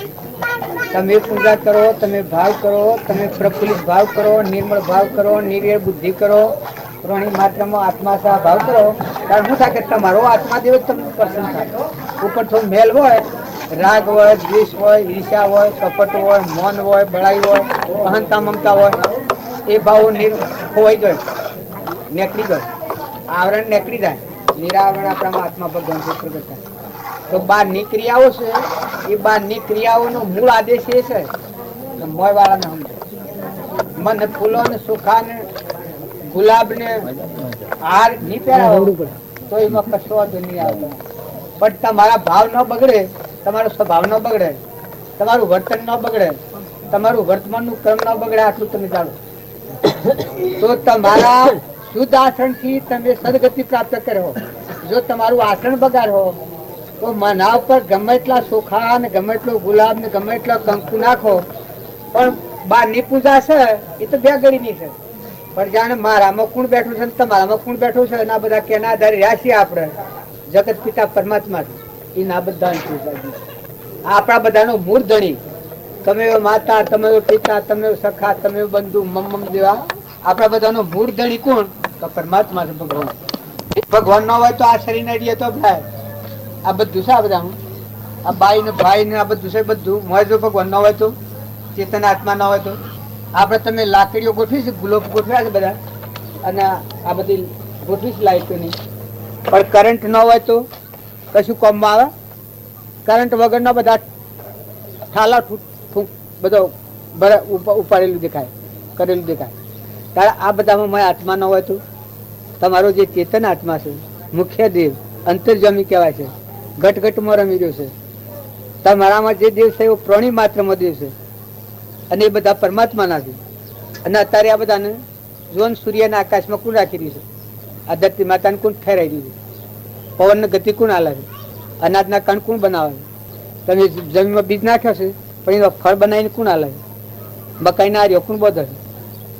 તમે પૂજા કરો, તમે ભાવ કરો, તમે પ્રફુલ્લિત ભાવ કરો, નિર્મળ ભાવ કરો, નિર્યર બુદ્ધિ કરો, પ્રાણી માત્રમાં આત્મા સહ ભાવ કરો. કારણ શું થાય કે તમારો આત્મા દેવ તમને પસંદ થાય. ઉપર થોડું મેલ હોય, રાગ હોય, દ્વેષ હોય, ઈર્ષા હોય, કપટ હોય, મૌન હોય, બળાઈ હોય, અહંતા મમતા હોય, એ ભાવો ખોવાઈ ગયો, નીકળી ગયો, આવરણ નીકળી જાય. નિરાવરણ આપણામાં આત્મા ભગવાન પ્રગટ થાય. તો 12ની ક્રિયાઓ છે, એ 12ની ક્રિયાઓનો મૂળ આદેશ એ છે કે મોય વાળાને સમજો. મને ફૂલો ને સુખા ને ગુલાબ ને હાર નહીં પહેરાવો તો એમાં કશો વાંધો નહીં આવતો. પણ તમારા ભાવ ન બગડે, તમારો સ્વભાવ ન બગડે, તમારું વર્તન ન બગડે, તમારું વર્તમાનનું ક્રમ ન બગડે, આટલું તમે જાણો તો તમારા શુદ્ધ આચરણ થી તમે સદગતિ પ્રાપ્ત કરો. જો તમારું આચરણ બગાડો તો મના ઉપર ગમે એટલા સોખા ને ગમે એટલો ગુલાબ ને ગમે એટલો કંકુ નાખો, પણ 12ની પૂજા છે એ તો બે ઘડીની છે. પણ જાણે મારામાં કોણ બેઠું છે, તમારામાં કોણ બેઠું છે, એના બધા કેના આધારે રહ્યા છીએ આપણે જગત પિતા પરમાત્મા, એના બધા આપણા બધાનો મૂળ ધણી. તમે માતા, તમે પિતા, તમે સખા, તમે બંધુ, મમ્મ જેવા આપણા બધાનો મૂળ ધણી કોણ? તો પરમાત્મા છે, ભગવાન. ભગવાન ન હોય તો આ શરીર અડીએ તો થાય. આ બધું છે, આ બધા આ બાઈ ને ભાઈ ને આ બધું છે, બધું હોય. જો ભગવાન ન હોય તો, ચેતન આત્મા ન હોય તો, આપણે તમે લાકડીઓ ગોઠવી છે, ગુલાબ ગોઠવ્યા છે બધા, અને આ બધી ગોઠવી છે લાઈટોની, પણ કરંટ ન હોય તો કશું કામમાં આવે? કરંટ વગરના બધા ઠાલા બધો ઉપાડેલું દેખાય, કરેલું દેખાય. ત્યારે આ બધામાં મારા આત્મા ન હોય તો, તમારો જે ચેતન આત્મા છે, મુખ્ય દેવ અંતર્જમી કહેવાય છે, ઘટઘટમાં રમી રહ્યો છે. તમારામાં જે દેવ છે એવો પ્રાણી માત્રમાં દેવ છે, અને એ બધા પરમાત્માના છે. અને અત્યારે આ બધાને જોન સૂર્યના આકાશમાં કોણ રાખી રહ્યું છે? આ ધરતી માતાને કોણ ઠેરાઈ રહ્યું છે? પવનની ગતિ કોણ હાલે છે? અનાજના કણ કોણ બનાવે છે? તમે જમીનમાં બીજ નાખ્યો છે, પણ એનો ફળ બનાવીને કોણ હાલે છે? મકાઈના આર્યો કોણ બધો છે?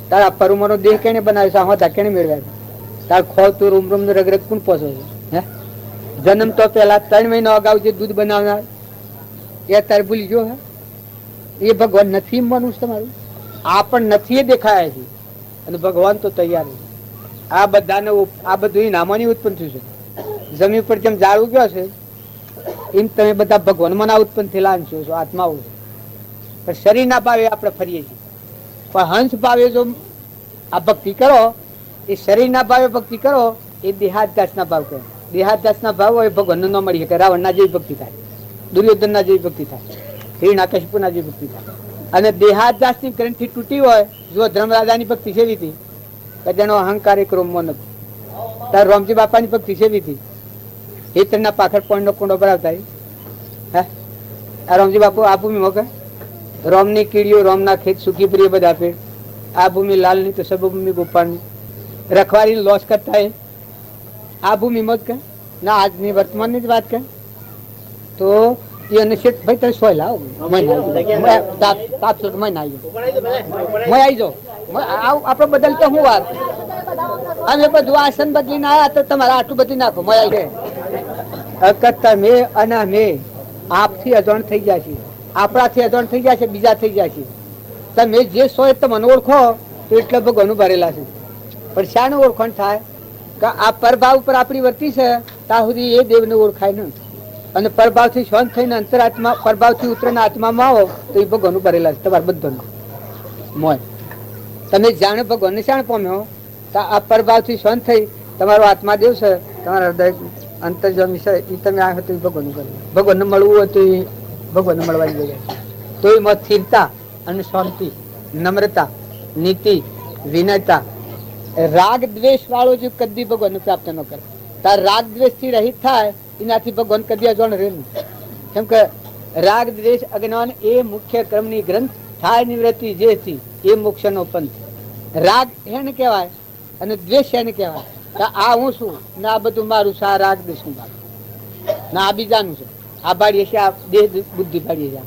તારા પરુમાનો દેહ કેને બનાવે છે? આમાં કેને મેળવ્યા છે? તાર ખોળ તું રૂમ રૂમ રગરગ કોણ પોસો છે? હે જન્મ તો પેલા 3 મહિના અગાઉ જે દૂધ બનાવનાર એ તારે ભૂલી ગયો? હે એ ભગવાન નથી માનવું છે તમારું? આ પણ નથી એ દેખાયા છે, અને ભગવાન તો તૈયાર છે. આ બધાને આ બધું નામોની ઉત્પન્ન થયું છે. જમીન પર જેમ ઝાડ ઉગ્યો છે એમ તમે બધા ભગવાનમાં ના ઉત્પન્ન થયેલા છો, આત્માઓ છે. પણ શરીરના ભાવે આપણે ફરીએ છીએ. પણ હંસ ભાવે જો આ ભક્તિ કરો, એ શરીરના ભાવે ભક્તિ કરો, એ દેહાદ્યાસના ભાવ કહે. દેહાદ્યાસના ભાવ હોય ભગવાનનું ન મળી શકે. રાવણના જેવી ભક્તિ થાય, દુર્યોધનના જેવી ભક્તિ થાય, હિરણ્યકશિપુના જેવી ભક્તિ થાય. અને દેહાદ્યાસની ગ્રંથિ તૂટી હોય, જો ધર્મરાજાની ભક્તિ સેવી હતી કે જેનો અહંકાર એક રોમમાં નથી. તાર રોમજી બાપાની ભક્તિ સેવી હતી, હેતરના પાખડ પોઈન્ટ નો કુંડો ભરાવતા. હે આ રોમજી બાપુ આ ભૂમિ મોકે રોમની કીડીઓ, રોમના ખેત, સુખી પ્રિય બધા પેડ. આ ભૂમિ લાલની તો સર્વભૂમિ ગોપાળની. રખવાડી લોસ કરતા એ આ ભૂમિ મત કે ના, આજની વર્તમાનની જ વાત કે તો એને શેઠ ભાઈ તમે સોય લાવો, આપડે બદલ તો હું વાત અમે બધું આસન બદલીને આવ્યા તો તમારે આટલું બધી નાખો. તમે અને અમે આપથી અજાણ થઈ ગયા છીએ, આપણાથી અજાણ થઈ ગયા છે, બીજા થઈ ગયા છે. તમે જે સો તમે મને ઓળખો તો એટલે ભગવાન ભરેલા છે. પણ શાનું ઓળખાણ થાય કે આ પરભાવ ઉપર આપણી વર્તી છે ત્યાં સુધી એ દેવને ઓળખાય ને. અને પરભાવથી શાંત થઈને અંતરાત્મા પરભાવથી ઉતરીને આત્મામાં આવો તો એ ભગવાન ભરેલા છે તમારા બધાને મોય. તમે જાણે ભગવાનને શાણ પામ્યો તો આ પરભાવથી શાંત થઈ તમારો આત્મા દેવ છે, તમારા હૃદય અંતર્જમી છે, એ તમે આવ્યો તો એ ભગવાન ભરેલા. ભગવાનને મળવું હોય તો એ ભગવાનને મળવાની જગ્યા તો એમાં સ્થિરતા અને શાંતિ, નમ્રતા, નીતિ, વિનયતા, રાગ દ્વેષ વાળો જે કદી ભગવાન પ્રાપ્ત ન કરે. તાર રાગ દ્વેષ થી રહિત થાય એનાથી ભગવાન કદી અજાણ રહે નહીં. કેમ કે રાગ દ્વેષ અજ્ઞાન એ મુખ્ય ક્રમની ગ્રંથ થાય નિવૃત્તિ જેથી એ મોક્ષનો પંથ. રાગ એને કહેવાય અને દ્વેષ એને કહેવાય કે આ હું છું ને આ બધું મારું છે, આ રાગ દ્વેષ નું ના આ બીજાનું છે, આ ભાડીએ છે, આ દેહ બુદ્ધિ ભાડીએ છે.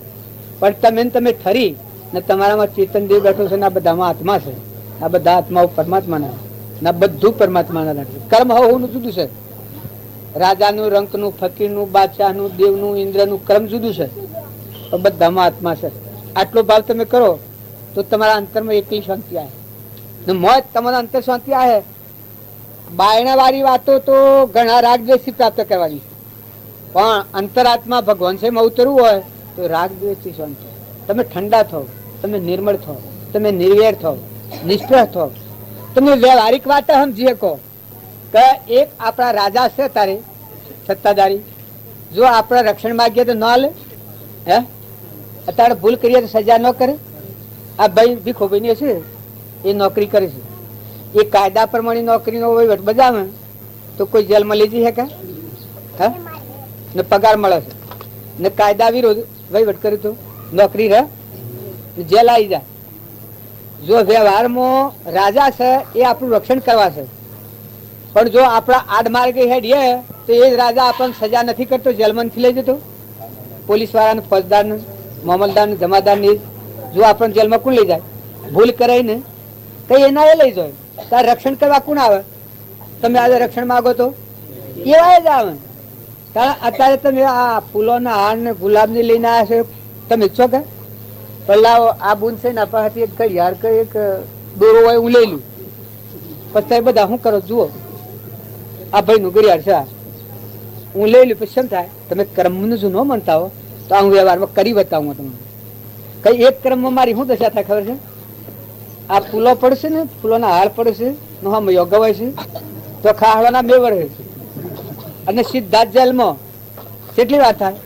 પણ તમે ઠરી ને તમારામાં ચેતન દેવ બેઠો છે ને આ બધામાં આત્મા છે. આ બધા આત્માઓ પરમાત્માના ના, બધું પરમાત્માના લાગે. કર્મ હોવું જુદું છે. રાજાનું, રંકનું, ફકીરનું, બાદશાહનું, દેવનું, ઇન્દ્રનું કર્મ જુદું છે, પણ બધામાં આત્મા છે. આટલો ભાવ તમે કરો તો તમારા અંતરમાં એકલી શાંતિ આવે, મોજ તમારા અંતર શાંતિ આવે. બાયણા વાળી વાતો તો ઘણા રાગદ્વેષથી પ્રાપ્ત કરવાની, પણ અંતરાત્મા ભગવાન છે ઉતરવું હોય તો રાગદ્વેષથી શાંતિ. તમે ઠંડા થો, તમે નિર્મળ થો, તમે નિર્વેર થો, નિષ્ઠ થો, તમે વ્યવહારિક વાત સમજી શકો કે એક આપણા રાજા છે તારે સત્તાધારી, જો આપણા રક્ષણ માગીએ તો ન લે, હે અત્યારે ભૂલ કરીએ તો સજા ન કરે. આ ભાઈ ભીખો ભાઈ છે એ નોકરી કરે છે, એ કાયદા પ્રમાણે નોકરીનો વહીવટ બજાવે તો કોઈ જેલમાં લઈ જઈ શકે? હા, ને પગાર મળે છે ને કાયદા વિરોધ વહીવટ કર્યું તો નોકરી રહે, જેલ આવી જાય. જો વ્યવહારમાં રાજા છે એ આપણું રક્ષણ કરવા છે, પણ જો આપણા આડમાર્ગે હેડીએ તો એ જ રાજા આપણને સજા નથી કરતો, જેલમાં નથી લઈ જતો. પોલીસ વાળાને, ફોજદારને, મામલદારને, જમાદારને જો આપણને જેલમાં કોણ લઈ જાય? ભૂલ કરાય ને તો એના એ લઈ જાય. તાર રક્ષણ કરવા કોણ આવે? તમે આજે રક્ષણ માંગો તો એવા જ આવે. કારણ અત્યારે તમે આ ફૂલોના હાર ને ગુલાબ ને લઈને આવ્યા છે, તમે ઈચ્છો કે પેલા આ બુન છે ને આપણાથી એક ઘડિયાળ કે એક દોરો હોય હું લઈ લઉં, પછી બધા શું કરો જુઓ, આ ભાઈ નું ઘડિયાળ છે હું લઈ લઉં, પછી શું થાય? તમે કર્મનું જો ન માનતા હો તો હું વ્યવહારમાં કરી બતાવું તમને. કઈ એક કર્મમાં મારી શું દશા થાય ખબર છે? આ ફૂલો પડશે ને, ફૂલોના હાર પડશે, યોગ હોય છે તો ખાવાના મેવર હોય છે અને સીધા જેલમાં. કેટલી વાત થાય?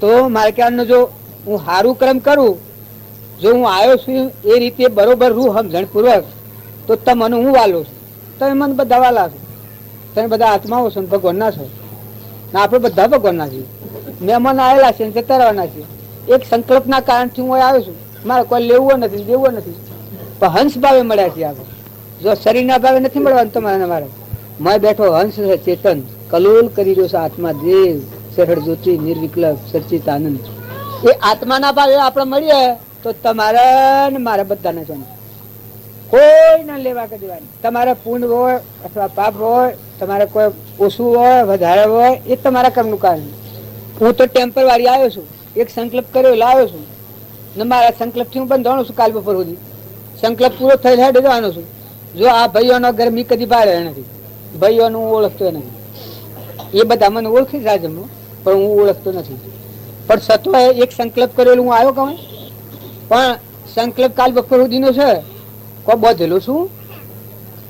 તો મારે કહેવાનું, જો હું સારું કર્મ કરું, જો હું આવ્યો છું એ રીતે બરોબર રૂ સમજણ પૂર્વક, તો તમને હું વાલો છું, તમે મને બધા વાલા છો, તમે બધા આત્માઓ છો, ભગવાનના છો ને આપણે બધા ભગવાનના છીએ. મહેમાન આવેલા છે ને જતા રહેવાના છે. એક સંકલ્પના કારણથી હું આવ્યો છું, મારે કોઈ લેવું નથી દેવું નથી, પણ હંસ ભાવે મળ્યા છે આપણે. જો શરીરના ભાવે નથી મળવાનું તમારે, મારે મેં બેઠો હંસ છે, ચેતન કલોલ કરી રહ્યો છે, આત્મા દેવ સરળ જ્યોતિ નિર્વિકલ્પ સચિત આનંદ. એ આત્માના ભાવે આપણે મળીએ તો તમારે ને મારે બધાને છે, કોઈ ના લેવા કે દેવાની. તમારે પુણ્ય હોય અથવા પાપ હોય, તમારે કોઈ ઓછું હોય વધારે હોય, એ તમારા કર્મનું કારણ. હું તો ટેમ્પર વાળી આવ્યો છું, એક સંકલ્પ કર્યો લાવ્યો છું ને મારા સંકલ્પથી હું બંધાણું છું. કાલ બપોર સુધી સંકલ્પ પૂરો થયેલ હેડ જવાનો છું. જો આ ભાઈઓનો ગરમી કદી બહાર નથી, ભાઈઓનું હું ઓળખતો નથી, એ બધા મને ઓળખી જાય છે પણ હું ઓળખતો નથી. પણ સત્વ એક સંકલ્પ કરેલો હું આવ્યો કહું, પણ સંકલ્પ કાલ બપોર સુધીનો છે. કોઈ બધેલું છું,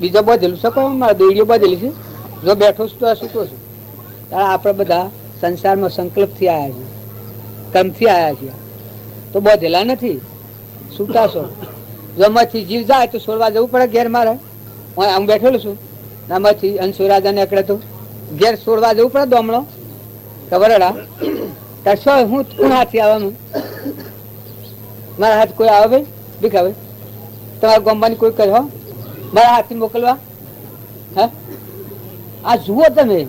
બીજો બધેલું છે, કોઈ મારા દોડીઓ બધેલી છે. જો બેઠો છું તો સૂતો છું. ત્યારે આપણે બધા સંસારમાં સંકલ્પથી આવ્યા છીએ, કર્મથી આવ્યા છીએ, તો બધેલા નથી, સૂતા છો. જો આમાંથી જીવ જાય તો છોડવા જવું પડે ઘેર. મારે હું બેઠેલું છું, આમાંથી અંશુ રાજા નીકળે તો ઘેર છોડવા જવું પડે દોમણો કવરડા. તાર શું હું કોણ હાથથી આવવાનું? મારા હાથ કોઈ આવે ભાઈ ભીખા ભાઈ? તમારા ગામમાં કોઈ કહે મારા હાથથી મોકલવા? હા, આ જુઓ તમે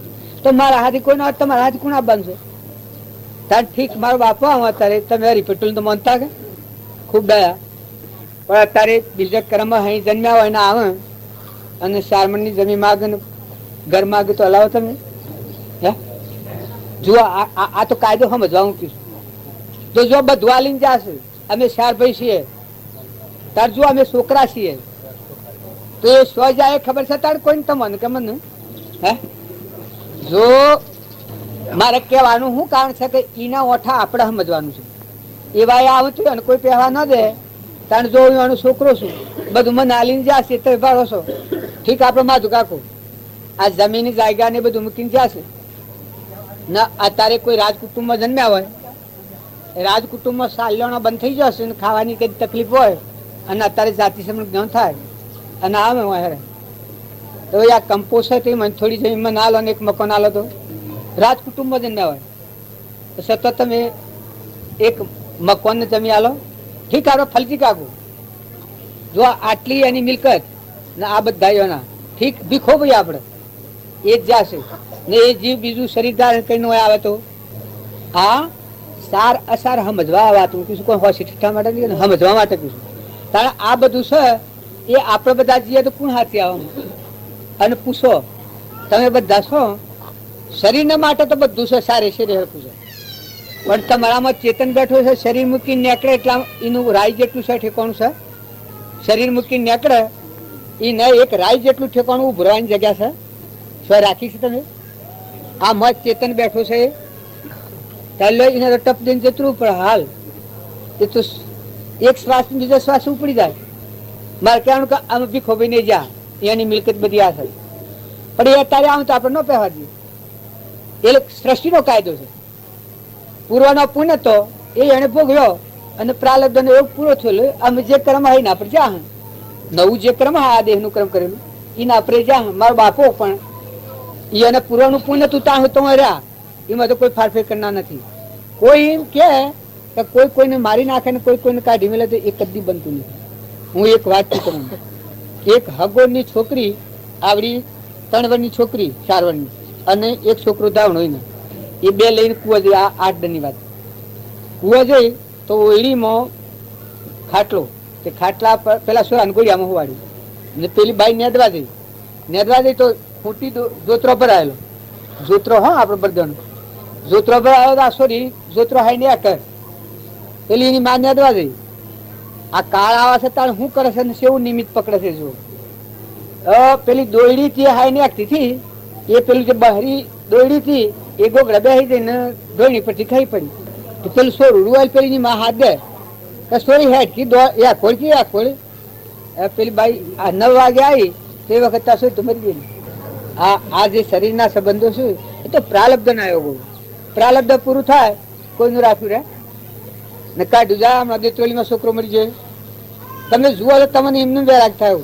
તો મારા હાથી કોઈ ના, તમારા હાથી કોણ આવવાનું છે? તાર ઠીક મારો બાપો આવો અત્યારે તમે હરિપેટુલ તો માનતા કે ખૂબ દયા, પણ અત્યારે બીજા કર્મ અહીં જન્મ્યા હોય ને આવે અને શારમણની જમીન માગે ને ઘર માગે તો હલાવો તમે? હે જુઓ, આ તો કાયદો સમજવા હું કીધું. તો જો બધું આલીને જશે, અમે ચાર ભાઈ છીએ, તાર જો અમે છોકરા છીએ, તો એ સ્વ જાય ખબર છે તાર કોઈ તમને કે મને? હે જો મારે કહેવાનું શું કારણ છે કે એના ઓઠા આપણે સમજવાનું છે. એવા આવતું અને કોઈ પહેવા ન દે, તાણ જો હું એનો છોકરો છું, બધું મને આલીને જશે તો ભાડો છો. ઠીક, આપણે માધુ કાકો આ જમીન જાયગા ને બધું મૂકીને જશે ના. અત્યારે કોઈ રાજકુટુંબમાં જન્મ્યા હોય, રાજકુટુંબમાં સાલ્યાણો બંધ થઈ જશે ને ખાવાની કઈ તકલીફ હોય અને અત્યારે જાતિ સમૃદ્ધ જ્ઞાન થાય અને આવે હેરે તો આ કંપોઝ છે તે મને થોડી જમીન મને આલો ને એક મકાન આલો તો રાજકુટુંબમાં જન્મ્યા હોય તો સતત તમે એક મકાન ને જમી આલો. ઠીક, આપણે ફલતી કાકું જો આટલી એની મિલકત ને આ બધા ઠીક ભીખો ભાઈ આપણે એ જ જશે ને એ જીવ બીજું શરીર ધારણ કરીને આવે તો આ સાર અસાર સમજવા વાત હું કીધું, કોઈ હોશી ઠીઠા માટે નહીં, સમજવા માટે કીધું. કારણ આ બધું છે એ આપણે બધા જઈએ તો કોણ હાથી આવવાનું? અને પૂછો તમે બધા છો શરીરને માટે તો બધું છે, સારે શરીર પૂછો પણ તમારામાં ચેતન બેઠો છે, શરીર મૂકીને નીકળે એટલા એનું રાય જેટલું છે ઠેકાણું છે. શરીર મૂકીને નીકળે એ ન એક રાય જેટલું ઠેકાણું ઉભરવાની જગ્યા છે. શું રાખી છે તમે? આ મત ચેતન બેઠો છે ચાલો એને તો ટપ દઈને જતું પણ હાલ એ તો એક શ્વાસ બીજો શ્વાસ ઉપડી જાય. મારે કહેવાનું કે આમ ભીખો ભાઈ નહીં જા, એની મિલકત બધી આ થાય, પણ એ અત્યારે આમ તો આપણે ન પહેવા દઈએ. એ સૃષ્ટિનો કાયદો છે. પૂર્વનો પુણ્ય તો એ એને ભોગવ્યો અને પ્રારબ્ધ એવો પૂરો થયેલો. અમે જે કર્મ હોય ને આપણે જા, નવું જે કર્મ આ દેહનું કર્મ કરેલું એને આપણે જા. મારો બાપો પણ એને પૂર્વનું પુણ્ય તું ત્યાં તો રહ્યા, એમાં તો કોઈ ફારફેર કરનાર નથી. કોઈ એમ કે કોઈ કોઈને મારી નાખે ને કોઈ કોઈને કાઢી મેલે તો એ કદી બનતું નથી. હું એક વાત કરું, એક હગોની છોકરી આવડી 3 વર્ષની છોકરી 4 વર્ષની અને એક છોકરો ધાવણ હોય ને એ બે લઈને કુવા જઈ. આ 8 દરની વાત. કુવા જઈ તો ઓળીમાં ખાટલો, તે ખાટલા પર પેલા સોરાને ગોળિયામાં હોવાડ્યું ને પેલી બાઈ નેદવા જઈ તો ખોટી જોતરો પર આવેલો. જોતરો હા આપડે બરદાનો જોતરો પર આવ્યો. આ સોરી જોતરો હાઈ ને કર પેલી એની માં નેદવા જઈ. આ કાળ આવા છે તાર શું કરે છે ને સેવું નિમિત્ત પકડે છે. જો પેલી દોયડી થી હાઈ ને થી એ પેલું જે બહારી દોયડી થી એ ગોગડા બેસી જઈને દોયડી પરથી ખાઈ પડી. તો પેલું સોરું રૂવાલ પેલી માં હાથ દે સોરી હેઠ કી ખોળ કી ખોળ. પેલી બાઈ 9 વાગે આવી તે વખત આ સોરી તો મરી ગયેલી. આ જે શરીરના સંબંધો શું એ તો પ્રાલબ્ધ ના યોગો. પ્રાલબ્ધ પૂરું થાય કોઈનું રાખ્યું રે ને કાઢ્યું જાય. હમણાં દેત્રોલીમાં છોકરો મરી જાય તમે જુઓ તો તમને એમનું વેરાગ થાય.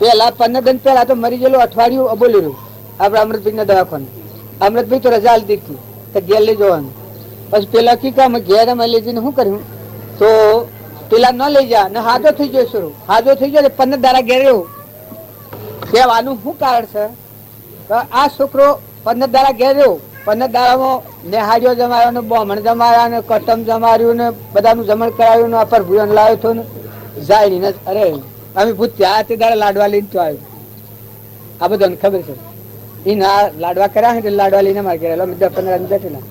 પેલા 15 દિન પહેલા તો મરી ગયેલું અઠવાડિયું અબોલી રહ્યું આપડે અમૃતભાઈ ના દવાખાને. અમૃતભાઈ તો રજા દીધી તો ઘેર લઈ જવાનું. પછી પેલા કી કે અમે ઘેર અમે લઈ જઈને શું કર્યું તો પેલા ન લઈ જા ને હાજો થઈ ગયો. શરૂ હાજો થઈ ગયો 15 દાડા ઘેર રહ્યો. કહેવાનું શું કારણ છે? આ છોકરો 15 દાડા ઘેર રહ્યો. 15 દાડામાં નેહાડીઓ જમાડ્યો ને બ્રાહ્મણ જમાડ્યા ને કટમ જમાડ્યું ને બધાનું જમણ કરાવ્યું ને અપર ભૂયન લાવ્યો હતો ને જાય ને અરે અમે ભૂત ત્યાં તે દાડા લાડવા લઈને તો આવ્યો. આ બધાને ખબર છે. એ ના લાડવા કર્યા ને લાડવા લઈને મારે ઘેર 10-15 બેઠેલા.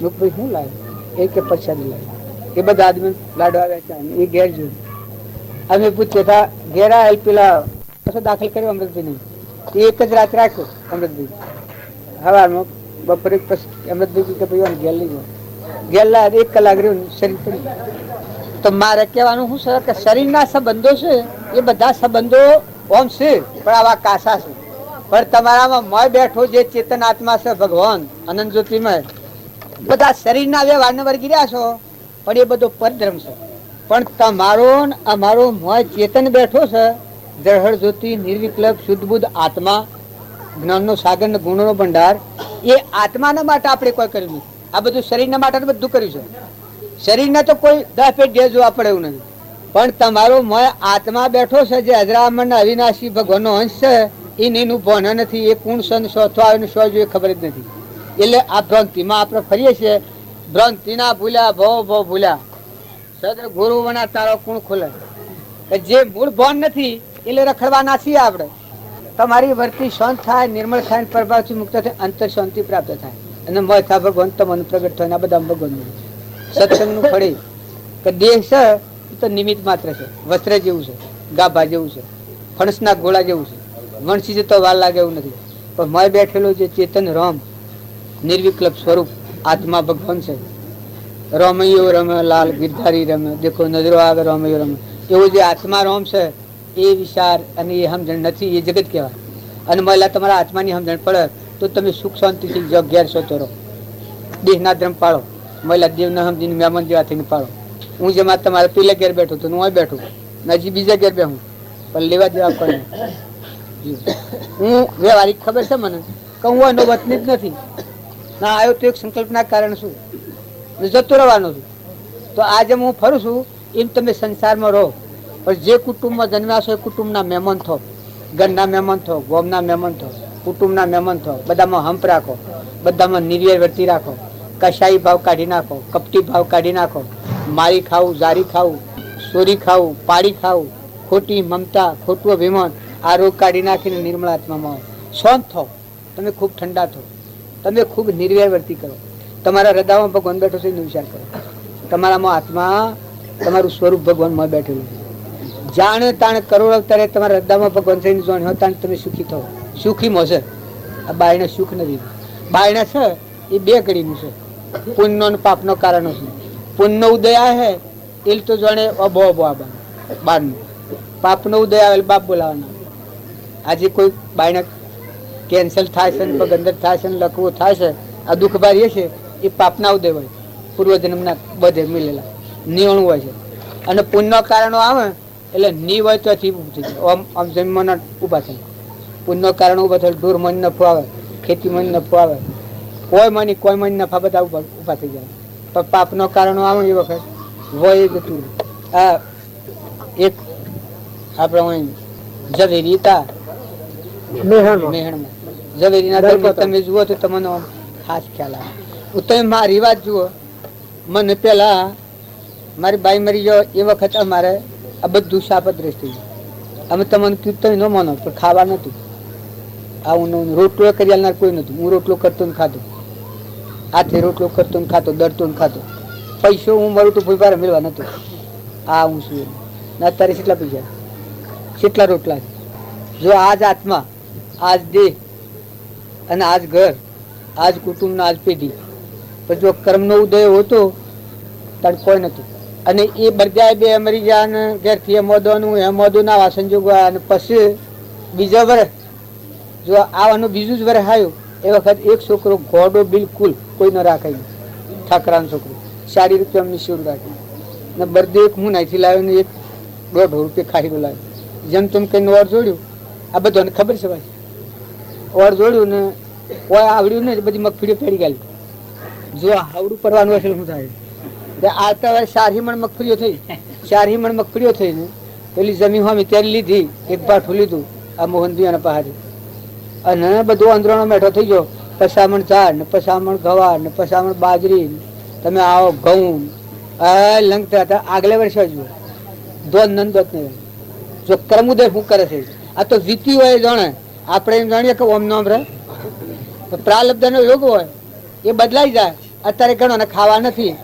ભાઈ શું લાવ્યો? એ કે પ્રસાદી લાવ્યો. એ બધા આદમી લાડવા વેચ્યા એ ઘેર જોયું. અમે પૂછ્યા હતા ઘેર આવેલ પેલા દાખલ કર્યો અમૃતભાઈ ને એક જ રાત રાખ્યો. અમૃતભાઈ હવારમાં બપોરે પછી અમૃતભાઈ કે ભાઈ ઘેર લઈ જાઓ. ઘેર લાવે 1 કલાક રહ્યું શરીર પડી. તો મારે કહેવાનું શું છે કે શરીરના સંબંધો છે એ બધા સંબંધો ઓમ છે પણ આવા કાસા છે. પણ તમારામાં મય બેઠો જે ચેતન આત્મા છે ભગવાન અનંત જ્યોતિમય બધા શરીરના વ્યવહારને વર્ગી રહ્યા છો પણ એ બધો પરધર્મ છે. પણ તમારો અમારો મય ચેતન બેઠો છે જળહળ જ્યોતિ નિર્વિકલ્પ શુદ્ધ બુદ્ધ આત્મા જ્ઞાનનો સાગર ને ગુણોનો ભંડાર. એ આત્માના માટે આપણે કોઈ કર્યું નથી. આ બધું શરીરના માટે બધું કર્યું છે. શરીરને તો કોઈ 10 પેટ ઘેર જોવા પડે એવું નથી. પણ તમારો મય આત્મા બેઠો છે જે અજરામણ અવિનાશી ભગવાનનો અંશ છે. એનું ભાન નથી. એ કોણ સન ચોથો આવે ને શો જોઈએ ખબર જ નથી. એટલે આ ભ્રાંતિમાં આપણે ફરીએ છીએ. ભ્રાંતિના ભૂલ્યા ભવ ભૂલ્યા સદ્ર ગુરુ વના તારો કોણ ખોલે. જે મૂળ ભાન નથી એટલે રખડવાના છીએ આપણે. તમારી વર્તી શાંત થાય નિર્મળ થાય પ્રભાવથી મુક્ત થાય અંતર શાંતિ પ્રાપ્ત થાય અને મય થાય ભગવાન તમને પ્રગટ થાય. આ બધા ભગવાન સત્સંગનું ફળે કે દેહ છે તો નિમિત્ત માત્ર છે. વસ્ત્ર જેવું છે, ગાભા જેવું છે, ફણસના ગોળા જેવું છે. વણસી જતો વાર લાગે એવું નથી. પણ મય બેઠેલો જે ચેતન રામ નિર્વિકલ્પ સ્વરૂપ આત્મા ભગવાન છે. રમૈયો રમે લાલ ગિરધારી રમે દેખો નજરો આવે રમૈયો રમે. એવો જે આત્મા રામ છે એ વિચાર અને એ સમજણ નથી. એ જગત કહેવાય. અને મહિલા તમારા આત્માની સમજણ પડે તો તમે સુખ શાંતિથી જો ઘેર સોતો રહો. દેહના ધર્મ પાળો. મહિલા દેવને સમજીને મહેમાન જેવા થઈને પાડો. હું જેમાં તમારે પેલા ઘેર બેઠો તો હું બેઠું હજી બીજા ઘેર બેહું પણ લેવા દેવા પડે. હું વ્યવહારિક ખબર છે મને કે હું એનો વતની જ નથી ના આવ્યો તો એક સંકલ્પના કારણ શું જતો રહેવાનો છું. તો આજે હું ફરું છું એમ તમે સંસારમાં રહો પણ જે કુટુંબમાં જન્મ્યા છો એ કુટુંબના મહેમાન થો. ઘરના મહેમાન થો, ગોમના મહેમાન થો, કુટુંબના મહેમાન થો. બધામાં હંપ રાખો, બધામાં નિર્વેર વર્તી રાખો. કશાઈ ભાવ કાઢી નાખો, કપટી ભાવ કાઢી નાખો. મારી ખાવું, જારી ખાવું, ચોરી ખાવું, પાડી ખાવું, ખોટી મમતા, ખોટું અભિમાન આ રોગ કાઢી નાખીને નિર્મળ આત્મામાં આવો. શાંત થો. તમે ખૂબ ઠંડા થો. તમે ખૂબ નિર્વેર વર્તી કરો. તમારા હૃદયમાં ભગવાન બેઠો છે એનો વિચાર કરો. તમારામાં આત્મા તમારું સ્વરૂપ ભગવાનમાં બેઠેલું છે. જાણે તાણે કરોડ અવતારે તમારા હૃદયમાં ભગવાન છે જાણ્યો તાણે તમે સુખી થો. સુખી મોશે. આ બાયણે સુખ નથી. બાયણે છે એ બે ઘડીનું છે. પુણ્યનો અને પાપનો કારણ છે. પુણ્યનો ઉદય આવે એ તો જાણે અબો અબો આ બારનું. પાપનો ઉદય આવે બાપ બોલાવાના. આજે કોઈ બાયણે કેન્સલ થાય છે, પગ અંદર થાય છે, લખવું થાય છે, આ દુઃખ ભારી છે એ પાપના ઉદય હોય. પૂર્વજન્મના બધે મિલેલા નિયણું હોય છે. અને પુણ્યના કારણો આવે એટલે ની હોય તો ઊભું થઈ જાય. આમ જન્મના ઊભા થાય. પુણ્યના કારણો ઊભા થાય. ઢોર મન નફો આવે, ખેતી મન નફો આવે, કોઈ મન નફા બધા ઊભા થઈ જાય. પણ પાપનો કારણો આવે એ વખત હોય જતું. આ એક આપણે ઝવેરી હતા મેહણમાં. ઝવેરીના દરબાર તમે જુઓ તો તમને ખાસ ખ્યાલ આવે. તમે મારી વાત જુઓ. મને પેલા મારી બાઈ મરી ગયો એ વખત અમારે આ બધું શાપત રહેતું. અમે તમને કીધું ન માનો પણ ખાવા નતું. આવું રોટલો કરી આલનાર કોઈ નતું. હું રોટલો કરતો ને ખાતો, હાથે રોટલો કરતો ને ખાતો, દરતો ને ખાતો. પૈસો હું મરું તો ભૂલભાર મેળવા નતો. આ હું છું ને અત્યારે કેટલા પૈસા, કેટલા રોટલા. જો આજ આત્મા, આજ દેહ અને આજ ઘર, આજ કુટુંબ, આજ પેઢી, પણ જો કર્મનો ઉદય હોતો ત્યારે કોઈ નતું. અને એ બરજાય બે મરી ગયા ને ઘેરથી એ મોદો ના વાસણ જોગવા. અને પછી બીજા વર્ષ જો આવવાનું બીજું જ વર્ષ આવ્યું એ વખત એક છોકરો ઘોડો બિલકુલ કોઈ ન રાખે. ઠાકરાનો છોકરો સારી રીતે એમની શિવ રાખી ને બરદે એક હું નાથી લાવ્યો ને 1.5 રૂપિયા ખાઈ લાવ્યો. જેમ તેમ કઈ ઓર જોડ્યું. આ બધાને ખબર છે ભાઈ. ઓર જોડ્યું ને કોઈ આવડ્યું ને બધી મગફળીઓ પેડી ગયેલી. જો આવડું પડવાનું હશે શું થાય. આવતા વર્ષ 4 મણ મગફળીઓ થઈ. 4 મણ મગફળીઓ થઈ ને પેલી જમીન અમે ત્યારે લીધી. એક બાઠું લીધું આ મોહનભાઈ પહાડી. અને બધું અંદરોનો મેઠો થઈ ગયો. પસામણ ઝાડ ને પસામણ ગવાર ને પસામણ બાજરી. તમે આવો ઘઉં લંગતા હતા. આગલે વર્ષે જુઓ દોધ નંદોત ને જો કર્મોદય શું કરે છે. આ તો વીતી હોય જાણે. આપણે એમ જાણીએ કે ઓમ નામ રહે. પ્રાલબ્ધનો યોગ હોય એ બદલાઈ જાય. અત્યારે ઘણો ને ખાવા નથી.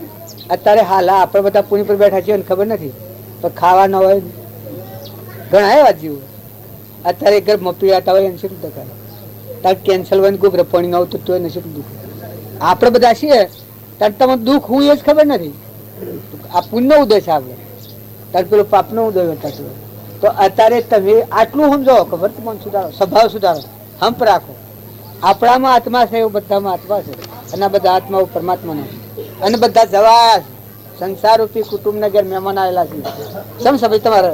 અત્યારે હાલ આપણે બધા પુણી પર બેઠા છીએ ખબર નથી તો ખાવા ન હોય. ઘણા એવા જીવો અત્યારે ગર્ભમાં પીડાતા હોય એને શું દુઃખ. તાર કેન્સલ હોય ને કોઈ રપણી ન આવતું હોય ને શું દુઃખ. આપણે બધા છીએ તાર તમને દુઃખ હું એ જ ખબર નથી. આ પુણ્યનો ઉદય છે આપણે. તાર પેલો પાપનો ઉદય હતા. તો અત્યારે તમે આટલું સમજો કે વર્તમાન સુધારો, સ્વભાવ સુધારો, હંપ રાખો. આપણામાં આત્મા છે એવું બધામાં આત્મા છે. અને બધા આત્માઓ પરમાત્માના છે. અને બધા જવા સંસાર રૂપી કુટુંબ ના ઘેર મહેમાન આવેલા છે. સમ સભાઈ તમારે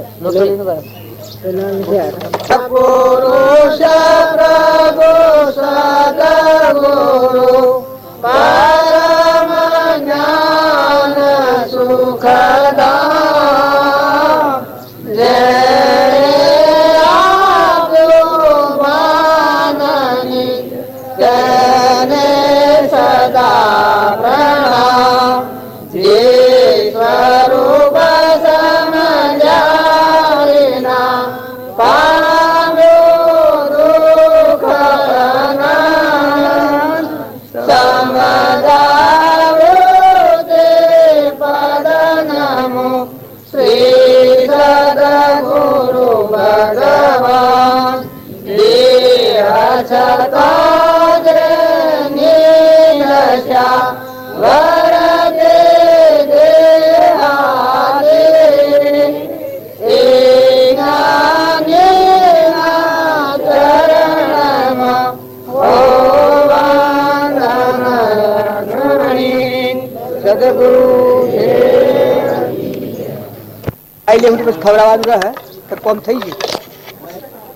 ખવડાવવાનું રહે તો કોમ થઈ ગયું.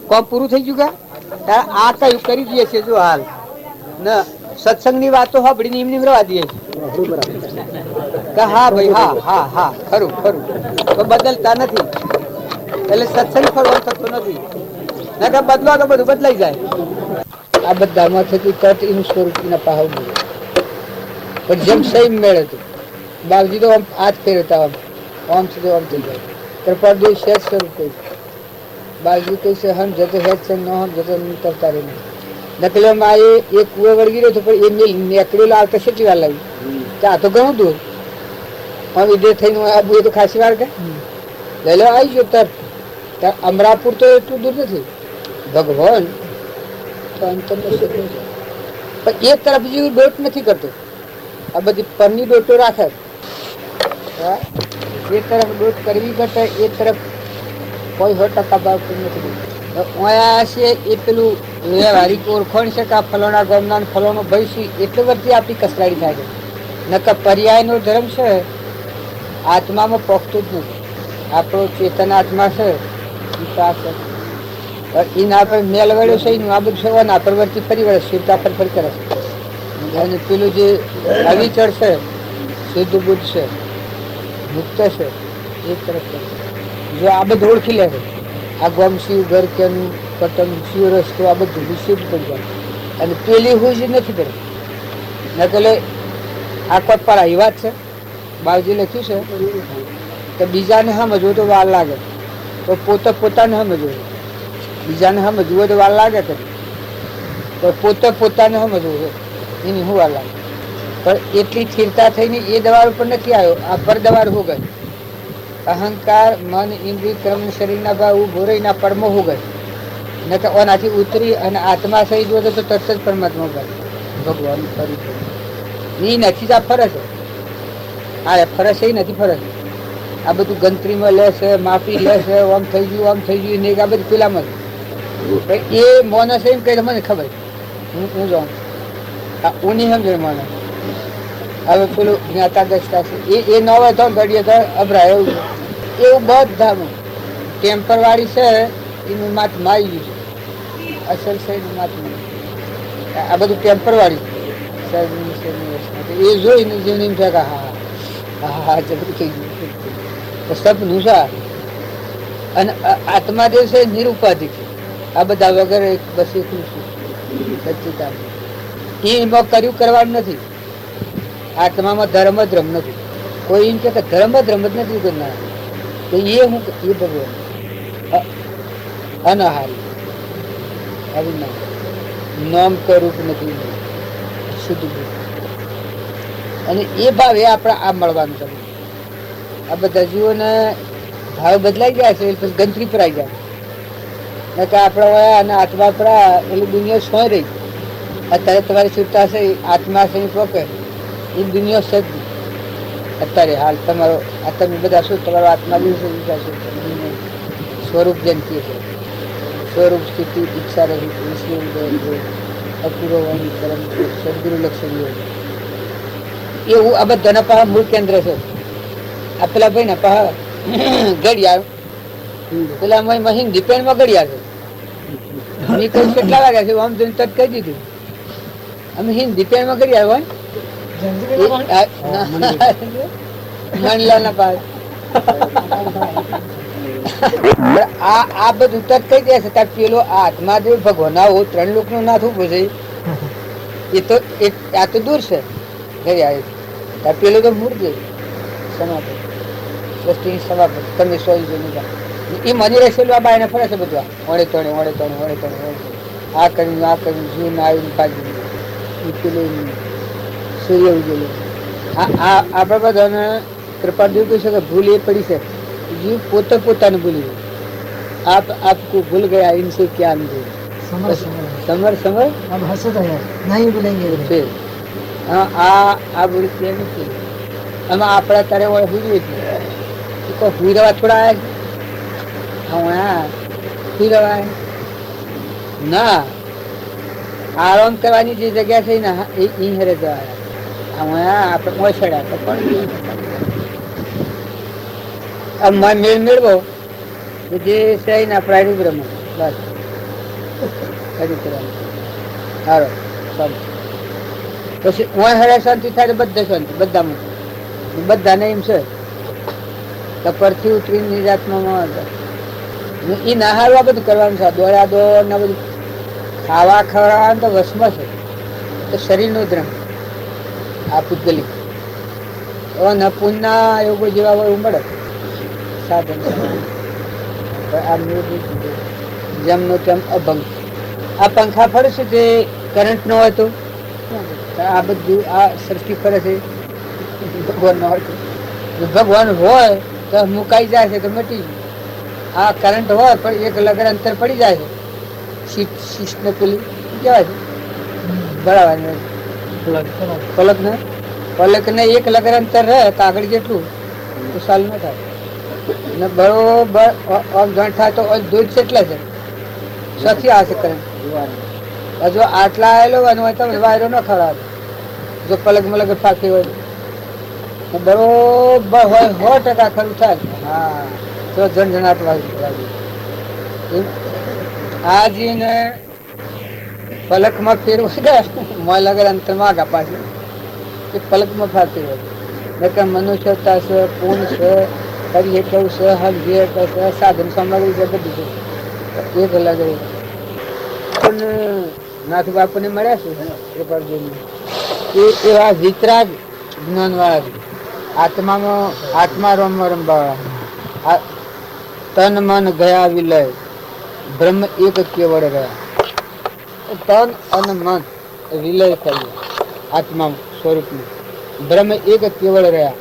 કોમ પૂરું થઈ ગયું. કે આ કયું કરી દઈએ છીએ. જો હાલ ને સત્સંગની વાતો સાંભળીને એમની રવા દઈએ કે હા ભાઈ હા હા હા ખરું ખરું તો બદલતા નથી. એટલે સત્સંગ ફરવા થતો નથી. ના કે બદલો તો બધું બદલાઈ જાય. આ બધામાં થતી કટ એનું સ્વરૂપ ના પાહવ પણ જેમ સહી મેળે હતું. બાપજી તો આમ હાથ ફેરવતા આમ સુધી આમ થઈ જાય. कृपा शेष स्वरूप बाजू कैसे हम जते है से न हम जते करता रहे નકલો માં એ કુવો વળગી રહ્યો પણ એ મિલ નીકળેલો આવતા કેટલી વાર લાવી ત્યાં તો ઘણું દૂર પણ વિદેહ થઈને આબુ એ તો ખાસી વાર કે વહેલો આવી ગયો તરત અમરાપુર તો એટલું દૂર નથી ભગવાન તો અંતર પણ એક તરફ જેવું ડોટ નથી કરતો આ બધી પરની ડોટો રાખે એક તરફ ડોટ કરવી કરતા એક તરફ કોઈ 100% બાબત નથી છે એ પેલું વ્યવહારિક ઓળખણ છે કે આ ફલોના ગામના ફલોનો ભય એટલું વર્ષથી આપણી કસલાડી થાય છે નકર પર્યાયનો ધર્મ છે આત્મામાં પોખતું જ નથી આપણો ચેતન આત્મા છે એના પર મેલ વળ્યો છે એનું આ બધું છે ના પરવર્તી ફરી વળે શિવતા પર ફરી કરે છે અને પેલું જે અવિચળ છે શુદ્ધ બુદ્ધ છે મુક્ત છે એક તરફ જો આ બધું ઓળખી લે છે આ ગમ શિવ ઘર કેનું પતંગ શિવ રસ્તો આ બધું વિશુદ્ધ પડી જાય અને પેલી હું જ નથી પડતી ન તો આ કોઈ પરાઈ વાત છે બાવજી લખ્યું છે કે બીજાને સમજવું તો વાર લાગે તો પોતે પોતાને સમજવું બીજાને સમજવું હોય તો વાર લાગે કે તો પોતે પોતાને સમજવું છે એની શું વાર લાગે પણ એટલી સ્થિરતા થઈને એ દવા ઉપર નથી આવ્યો આ પર દવા હો ગઈ અહંકાર મન ઇન્દ્રિય કર્મ શરીરના ભાવ ઉભો રહીના પડમો હો ગઈ ન તો ઓનાથી ઉતરી અને આત્મા સહી જોતો તો તરત જ પરમાત્મા ભાઈ ભગવાન ફરી એ નથી જ આ ફરજ આ ફરજ એ નથી ફરજ આ બધું ગણતરીમાં લેશે માફી લેશે આમ થઈ ગયું ને આ બધું પેલામાં એ મોનસ એમ કહી મને ખબર હું જાઉં હું નહીં સમજે મને હવે પેલું જ્ઞાતા દસતા છે એ ન હોય તો ઘડીએ તો અભરાય એવું બધામાં ટેમ્પર વાળી છે એનું માત મારી ગયું છે અસલ છે એનું માત આ બધું ટેમ્પર વાળી એ જોઈને જીવન એમ છે કે હા હા જબરું થઈ ગયું સપનું છે અને આત્મા જે છે નિરુપાધિક છે આ બધા વગર બસ એકલું છે સચ્ચિદાન એમાં કર્યું કરવાનું નથી આત્મામાં ધર્મ જ રમ નથી કોઈ એમ કે ધર્મ જ રમ જ નથી કરનાર તો એ હું એ ભગવાન અનહારી અવિના નામ સ્વરૂપ નથી શુદ્ધ અને એ ભાવ એ આપણે આ મળવાનું છે આ બધા જીવોને ભાવ બદલાઈ ગયા છે પછી ગંતરી પર આવી જાય કે આપણે વયા અને આત્મા પર એટલે દુનિયા સોય રહી અત્યારે તમારી છૂટતા છે આત્મા છે પોકે એ દુનિયા છે અત્યારે હાલ તમારો આ તમે બધા શું તમારો આત્મા દિવસે સ્વરૂપ જંતી છે સ્વરૂપ સ્થિતિ ઈચ્છા રહી અપૂરો કરમ સદગુરુ લક્ષણ એવું આ બધાના પાહા મૂળ કેન્દ્ર છે આ પેલા ભાઈ ને પાહા ઘડિયાળ પેલા હિન્દી પેનમાં ઘડિયાળ છે કેટલા વાગ્યા છે આમ જોઈને તરત કહી દીધું અમે હિન્દી પેનમાં ઘડિયાળ હોય મણલા ના પાસ આ બધું તરત કહી દે છે તાર પેલો આત્મા દેવ ભગવાન આવો 3 લોક નું નાથ ઉભો છે એ તો આ તો દૂર છે ઘડિયાળ તાર પેલો તો મૂળ છે સમાપન સૃષ્ટિ સમાપન તમે સોઈ જો એ મની રહેશેલું આ બાયને ફરે છે બધું વળે તણે આ કર્યું જીવન આવ્યું પાછું પેલું સૂર્ય ઉગેલું આપણા બધાને કૃપા દેવ કહી શકે ભૂલ એ પડી છે જીવ પોતે પોતાને ભૂલી आप आपको भूल गया इनसे क्या समर समर अब हंसता है नहीं भूलेंगे हाँ आ बोलते हैं हम आपड़ा तारे वो हुई को हुई रवा थोड़ा है हाँ हुई रवा है ना आराम करवानी જે જગ્યા છે ને એ હરે જવાય હમણાં આપણે ઓછડા તો પણ મેળ મેળવો જે છે ને પ્રાયણું બ્રહ્મ બસ કરી કરવાનું સારો શાંતિ પછી હું હરે શાંતિ થાય તો બધા શાંતિ બધામાં બધાને એમ છે તો પરથી ઉતરીને નિજાત્મામાં એ ના હારવા બધું કરવાનું છે દોડા દોડ ને બધું ખાવા ખવડાવવાનું તો વસમાં છે તો શરીરનું ધ્રમ આ પૂતગલિક અને પુણ્યના યોગો જેવા હોય મળે સાધન આ જમનો તેમ અભંગ આ પંખા ફરે છે તે કરંટ ન હોય તો આ બધું આ સૃષ્ટિ ફરે છે ભગવાન નો હોય જો ભગવાન હોય તો મુકાઈ જાય છે તો મટી જાય. આ કરંટ હોય પણ એક લગર અંતર પડી જાય છે શીશ ને પેલી કહેવાય છે બરાબર પલક ને એક લગર અંતર રહે કાગળ જેટલું તો સાલ ન થાય ને બરોબર આમ જાણ થાય તો દૂધ કેટલા છે સથી આવશે કરંટ હજુ આટલા આવેલો હોય તો વાયરો ન ખરાબ જો પલક મલક ફાંકી હોય બરોબર હોય 100% ખરું થાય. હા તો ઝણઝણાટ વાગે આ જીને પલકમાં ફેરવું છે મોય લગર અંતરમાં આગા પાછું એ પલકમાં ફાંકી હોય નકર મનુષ્યતા છે પૂન છે કરીએ કેવું છે હલવીએ છે સાધન સામગ્રી છે બધું છે એક લગર પણ નાથ બાપુને મળ્યા છે એ પરજોને એ એવા વિતરાગ જ્ઞાન વાળા છે. આત્મામાં આત્મા રમ રમવા તન મન ગયા વિલય બ્રહ્મ એક કેવળ રહ્યા. તન અને મન વિલય થયું આત્મા સ્વરૂપનું બ્રહ્મ એક કેવળ રહ્યા.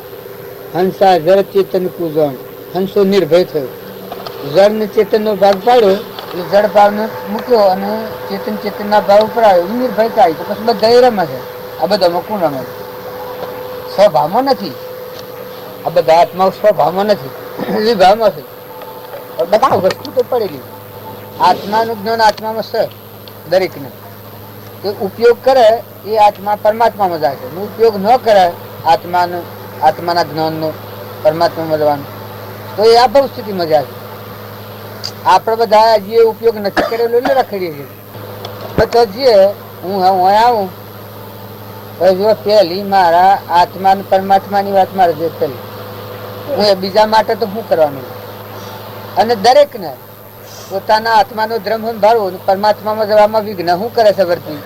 હંસા જળ ચેતન કુજણ હંસો નિર્ભય થયો. જળ ને ચેતન નો ભાગ પાડ્યો એટલે જળ ભાવ ને મૂક્યો અને ચેતન ના ભાવ ઉપર આવ્યો નિર્ભયતા આવી તો પછી બધા રમે છે. આ બધામાં કોણ રમે સ્વભાવમાં નથી. આ બધા આત્માઓ સ્વભાવમાં નથી વિભાવમાં છે બધા વસ્તુ તો પડેલી. આત્માનું જ્ઞાન આત્મામાં છે દરેકને. એ ઉપયોગ કરે એ આત્મા પરમાત્મામાં જાય છે. ઉપયોગ ન કરે આત્માના જ્ઞાનનો પરમાત્મામાં જવાનું તો એ આ ભવ સ્થિતિમાં જાય છે. આપણે બધા જે ઉપયોગ નથી કરેલો એટલે રખડીએ છીએ. બધા જે હું આવું જો પહેલી મારા આત્મા પરમાત્માની વાત મારે જે કરી હું એ બીજા માટે તો શું કરવાનું. અને દરેકને પોતાના આત્માનો ધર્મ સંભાળવો પરમાત્મામાં જવામાં વિઘ્ન શું કરે છે વર્તી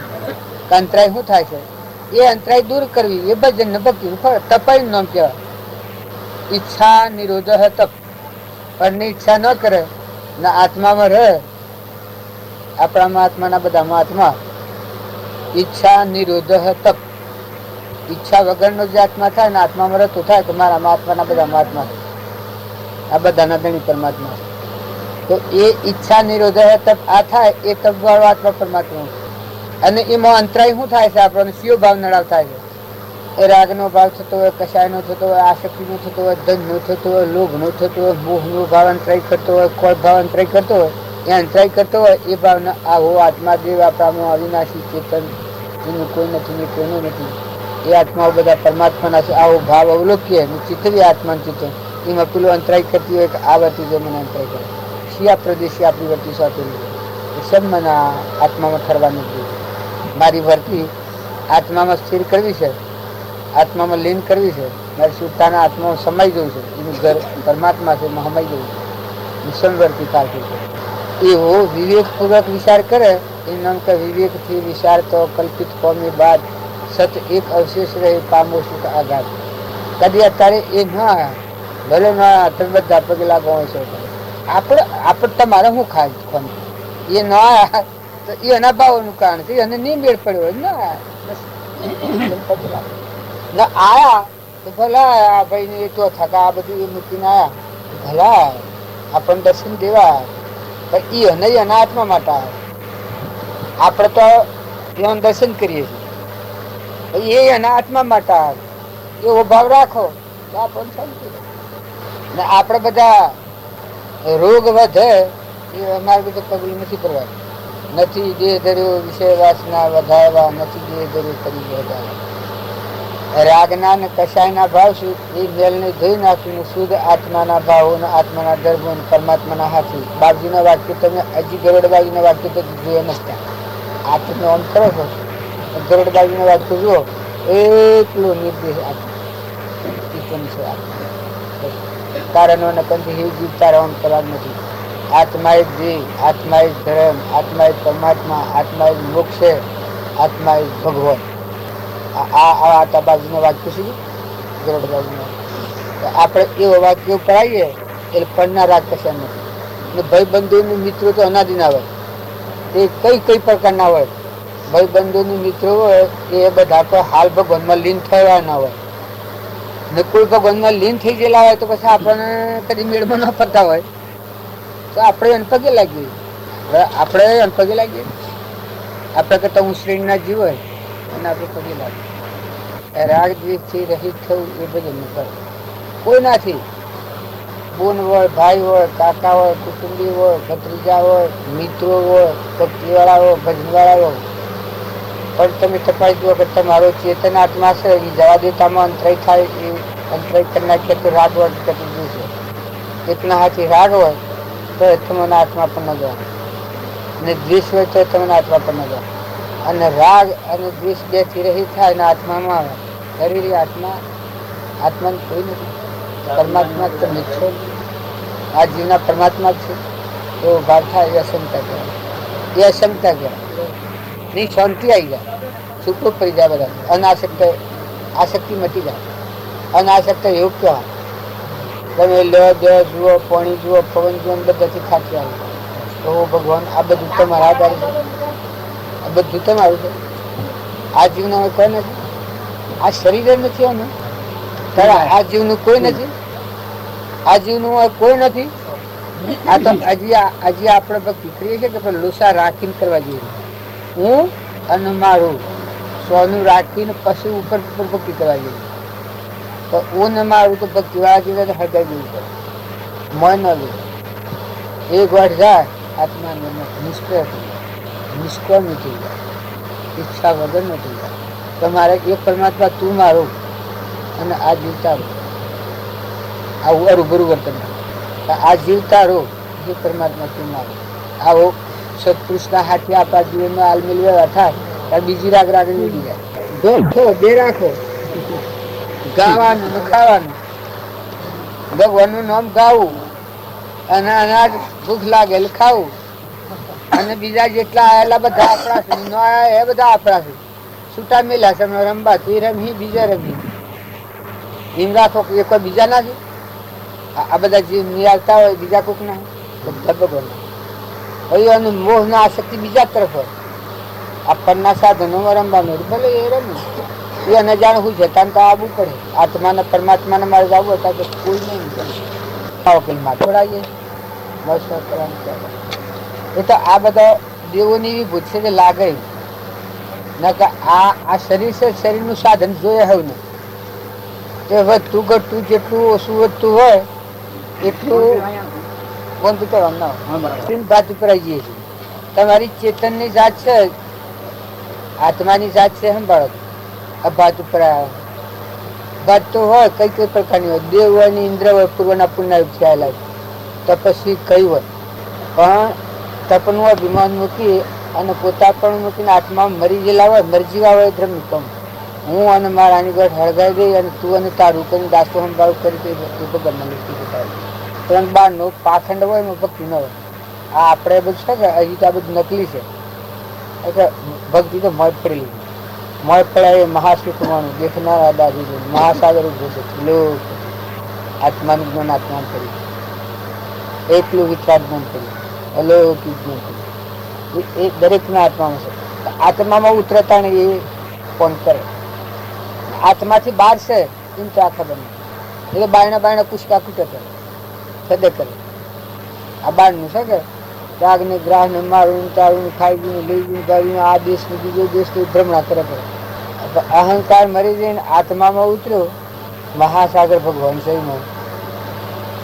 અંતરાય શું થાય છે એ અંતરાય દૂર કરવી એ ભજન ને ભક્તિ તપાઈ નામ કહેવાય. ઈચ્છા નિરોધ તપ પણ ઈચ્છા ન કરે ને આત્મામાં રહે. આપણામાં આત્માના બધામાં આત્મા ઈચ્છા નિરોધ તપ ઈચ્છા વગરનો જે આત્મા થાય ને આત્મામાં રહેતો થાય તો મારામાં આત્માના બધામાં આત્મા આ બધાના ધણી પરમાત્મા. તો એ ઈચ્છા નિરોધ તપ આ થાય એ તપ વાળો આત્મા પરમાત્મા. અને એમાં અંતરાય શું થાય છે આપણને સિયો ભાવ નડાવ થાય છે. એ રાગનો ભાવ થતો હોય કશાયનો થતો હોય આસક્તિનો થતો હોય ધનનો થતો હોય લોભનો થતો હોય મોહનો ભાવ અંતરાય કરતો હોય કોઈ ભાવ અંતરાય કરતો હોય એ અંતરાય કરતો હોય એ ભાવના આવો આત્મા દેવ આપણામાં અવિનાશી ચેતન જેનું કોઈ નથી ને કોઈનું નથી એ આત્માઓ બધા પરમાત્માના છે. આવો ભાવ અવલોકીએ ચિત્તવી આત્માનું ચિત્તન એમાં પેલું અંતરાય કરતી હોય કે આ વર્તી જો મને અંતરાય કરે શિયા પ્રદેશી આપણી વર્તી સાથે સબ મને આત્મામાં ઠરવાનું જોઈએ. મારી વર્તી આત્મામાં સ્થિર કરવી છે આત્મામાં લીન કરવી છે. મારી શુદ્ધતાના આત્મામાં સમાઈ જવું છે. એનું ઘર પરમાત્મા છે એમાં સમાઈ જવું છે સંવર્તી ચાલતું છે. એવો વિવેકપૂર્વક વિચાર કરે એ નામ કે વિવેકથી વિચાર તો કલ્પિત કોમી બાદ સત એક અવશેષ રહે પામો સુખ આઘાત. કદી અત્યારે એ ના ભલે ના તમે બધા પગે લાગવા હોય છે આપણે તમારે શું ખાય એ ના તો એ એના ભાવોનું કારણ છે. એને નહીં મેળ પડ્યો હોય ના આયા તો ભલા ભાઈ ને તો થકા આ બધું એ મૂકીને આયા ભલા આપણને દર્શન દેવા પણ એ નહીં એના આત્મા માટે આવે. આપણે તો એનું દર્શન કરીએ છીએ એ એના આત્મા માટે આવે. એવો ભાવ રાખો તો આપણને શાંતિ ને આપણે બધા રોગ વધે એ અમારે બધું પગલું નથી પડવા. નથી દેહ ધર્યો વિષય વાસના વધારવા નથી દેહ ધર્યો કરી વધારવા. રાગના ને કશાયના ભાવ શું એ મેલને ધોઈ નાખીને શુદ્ધ આત્માના ભાવો આત્માના દર્ભો પરમાત્માના હાથી. બાપજીના વાક્ય તમે હજી ગરોડબાજીના વાક્ય તો જોયા નસતા. આ તમે આમ કરો છો ગરોડબાજીના વાક્ય જુઓ એટલો નિર્દેશ કારણો ને કંથી હે જીવ તારા આમ કરવા નથી. આત્મા એ દેહ આત્મા એ ધર્મ આત્મા એ પરમાત્મા આત્મા એ મોક્ષ આત્મા એ ભગવાન. આ બાજુના વાક્ય છે ગરોડબાજીના. આપણે એવો વાક્ય ઉપર આવીએ એટલે પડના રાગ કશા નથી. ભાઈ બંધુ મિત્રો તો અનાદિના હોય એ કઈ કઈ પ્રકારના હોય. ભાઈબંધોની મિત્રો હોય એ બધા તો હાલ ભગવાનમાં લીન થયા ના હોય ને કોઈ ભગવાનમાં લીન થઈ ગયેલા હોય તો પછી આપણને કદી મેળમાં ન પડતા હોય તો આપણે એને પગે લાગીએ. આપણે એને પગે લાગીએ. આપણે કરતા હું શ્રેણીના જીવ હોય અને આપણે પગે લાગીએ. રાગ દ્વેષથી રહિત થવું એ બધું ન કરે કોઈ નાથી. બોન હોય, ભાઈ હોય, કાકા હોય, કુટુંબી હોય, ભત્રીજા હોય, મિત્રો હોય, ભક્તિવાળા હોય, ભજનવાળા હોય, પણ તમે તપાસ જુઓ કે તમારો ચેતન આત્મા છે એ જવા દેતામાં અંતરાય થાય એ અંતરાય કરી નાખીએ તો રાગ હોય કરી જશે. એકના હાથી રાગ હોય તો તમને આત્મા પણ ન જાય અને દ્વેષ હોય તો તમને આત્મા પણ ન જાય. અને રાગ અને દ્વેષ બે થી રહિત થાય અને આત્મામાં આવે શરીર આત્મા આત્માને કોઈ નથી. પરમાત્મા તો મિત્ર આ જીવના પરમાત્મા જ છે એવો ભાવ થાય એ અસંગતા કહેવાય. એ અસંગતા કહેવાય. ની શાંતિ આવી જાય, છૂટો પડી જાય બધા. અનાસક્ત આસક્તિ મટી જાય. અનાસક્ત એવું કહેવાય. તમે લ દ જુઓ, પાણી જુઓ, પવન જુઓ, બધાથી ખાતી આવી તો ભગવાન આ બધું તમારા આધાર છે. આ બધું તમારું છે. આ જીવના કોઈ નથી. આ શરીર નથી આનું. આ જીવનું કોઈ નથી. આ જીવનું કોઈ નથી. આ તો હજી આપણે ભક્તિ કરીએ છીએ કે લોસા રાખીને કરવા જોઈએ. હું અને મારું સોનું રાખીને પછી ઉપર ભક્તિ કરવા જોઈએ. તો હું ને મારું તો ભક્તિ વાળા જોઈએ તો હટાઈ દેવું પડે. મન હવે એક વાર જાય આત્મા નિષ્ક્રિય થઈ જાય, નિષ્કામ થઈ જાય, ઈચ્છા વગર ન થઈ જાય. તમારે એક પરમાત્મા તું મારું અને આ જીવતા રહો. આવું અરુભરું વર્તન આ જીવતા રહો જે પરમાત્મા તું મારું. આવો સત્પુરુષના હાથે આપણા જીવનમાં હાલ મેળવ્યા થાય ત્યારે બીજી રાગ રાગ નીકળી જાય. બે રાખો ગાવાનું ને ખાવાનું. ભગવાનનું નામ ગાવું અને અનાજ ભૂખ લાગે એટલે ખાવું અને બીજા જેટલા આવેલા બધા આપણા છે, ન આયા એ બધા આપણા છે. છૂટા મેલા છે રમવા તે રમી બીજા રમી એમ રાખો કે કોઈ બીજા ના છે. આ બધા જે નિરાલતા હોય બીજા કોઈક ના બધા ભગવાન. એનું મોહ ના આસક્તિ બીજા તરફ હોય. આપણના સાધનોમાં રમવાનું ભલે એ રમે એ ન જાણે હું જતા તો આવવું પડે. આત્માને પરમાત્માને મારે જવું હતા તો કોઈ નહીં છોડાવીએ એ તો આ બધા દેવોની એવી ભૂત છે કે લાગે ના કે આ શરીર છે. શરીરનું સાધન જોઈએ હવે ને તે વધતું ઘટતું જેટલું ઓછું વધતું હોય એટલું બંધ કરવાનું ભાત ઉપર આવી જઈએ છીએ. તમારી ચેતનની જાત છે, આત્માની જાત છે. સંભાળો આ ભાત ઉપર ભાત તો હોય કઈ કઈ પ્રકારની હોય. દેવ હોય ને ઇન્દ્ર હોય, પૂર્વના પુણ્યથી આવેલા તપસ્વી કઈ હોય પણ તપનું અભિમાન મૂકી અને પોતા પણ મૂકીને આત્મા મરી ગયેલા હોય, મરજીવા હોય ધ્રમ કમ હું અને મારાની ગઢ હળગાઈ દઈ અને તું અને તારું કરીને દાસો સંભાળ કરી ભગવાનને મૂકી દેતા હોય. પરંતુ બહારનો પાખંડ હોય એમાં ભક્તિ ન હોય. આ આપણે બધું છે કે હજી તો આ બધું નકલી છે. એટલે ભક્તિ તો મોજ પડેલી. મોજ પડ્યા એ મહાસુખ માનું દેખનારા દાદી મહાસાગર ઉભો છે. લોક આત્માનું જ્ઞાન આત્મા કર્યું, એકલું વિચાર જ્ઞાન કર્યું, અલૌકિક જ્ઞાન કર્યું. એ દરેકના આત્મામાં છે. આત્મામાં ઉતરતા ને એ કોણ કરે. આત્માથી બહાર છે એમ તો આ ખબર નહીં. એટલે બાયણા પુષ્કા કૂટે કરે સદે કરે. આ બહારનું છે કે રાગ ને ગ્રાહ ને મારું તારું ખાઈ ગયું લઈ ગયું ગાયું આ દેશ ને બીજો દેશ ભ્રમણા કરે કરે. અહંકાર મરી જઈને આત્મામાં ઉતર્યો મહાસાગર ભગવાન સહીમાં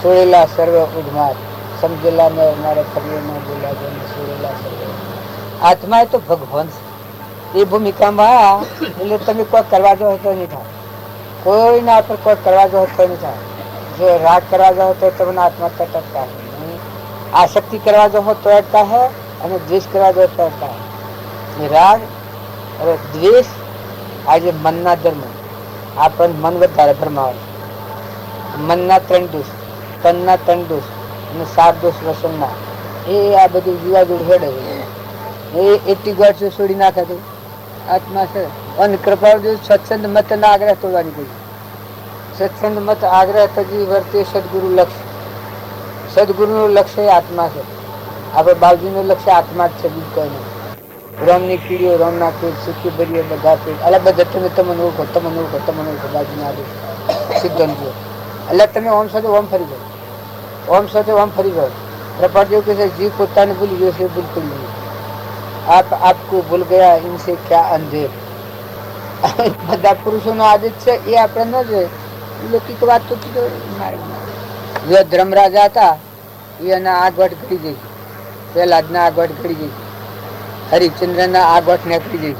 છોડેલા સર્વ ઉદ્માર સમજેલા ને મારે ફરીએ ન બોલા છોડેલા સર્વ આત્મા એ તો ભગવાન છે. એ ભૂમિકામાં એટલે તમે કોઈ કરવા જાઓ તો નહીં થાય. કોઈના પર કોઈ કરવા જાઓ તો નહીં થાય. જો રાગ કરવા જાઓ તો તમને આત્મા તટકતા હે, આસક્તિ કરવા જાઓ તો અટતા હે અને દ્વેષ કરવા જાઓ તો અટતા હે. રાગ અને દ્વેષ આજે મનના ધર્મ. આપણને મન વધારે ભરમાવે. મનના 3 દોષ, તનના 3 દોષ અને 7 દોષ વસનના. એ આ બધું જીવા જોડ હેડે એ એટલી ગોળ છોડી નાખે તો આત્મા છે. અને કૃપા સત્સંગ મત ના આગ્રહ તોડવાની કોઈ. સત્સંગ મત આગ્રહ તજી વર્તે સદગુરુ લક્ષ્ય. સદગુરુનું લક્ષ્ય આત્મા છે. આપણે બાજુનું લક્ષ્ય આત્મા જ છે, બીજું કોઈ નહીં. રોમની કીડીઓ, રોમના પેટ, સુખી ભરીએ બધા પેટ, એટલે બધા તમે તમને ઓળખો, તમને ઓળખો, તમને ઓળખો, બાજુના આદિ સિદ્ધાંત જો. એટલે તમે ઓમ સાથે ઓમ ફરી જાઓ, ઓમ સાથે ઓમ ફરી જાઓ. પ્રપાદેવ કહે છે જીવ પોતાને ભૂલી ગયો છે, બિલકુલ નહીં. આપ આપકો ભૂલ ગયા, ઇનસે ક્યા અંધેર. બધા પુરુષોનો આદત છે એ આપણે ન જોઈએ. લૌકિક વાત તો જે ધર્મરાજા હતા એના આગળ ઘડી ગઈ, પ્રહલાદના આગળ ઘડી ગઈ, હરિચંદ્રના આગળ નીકળી ગઈ,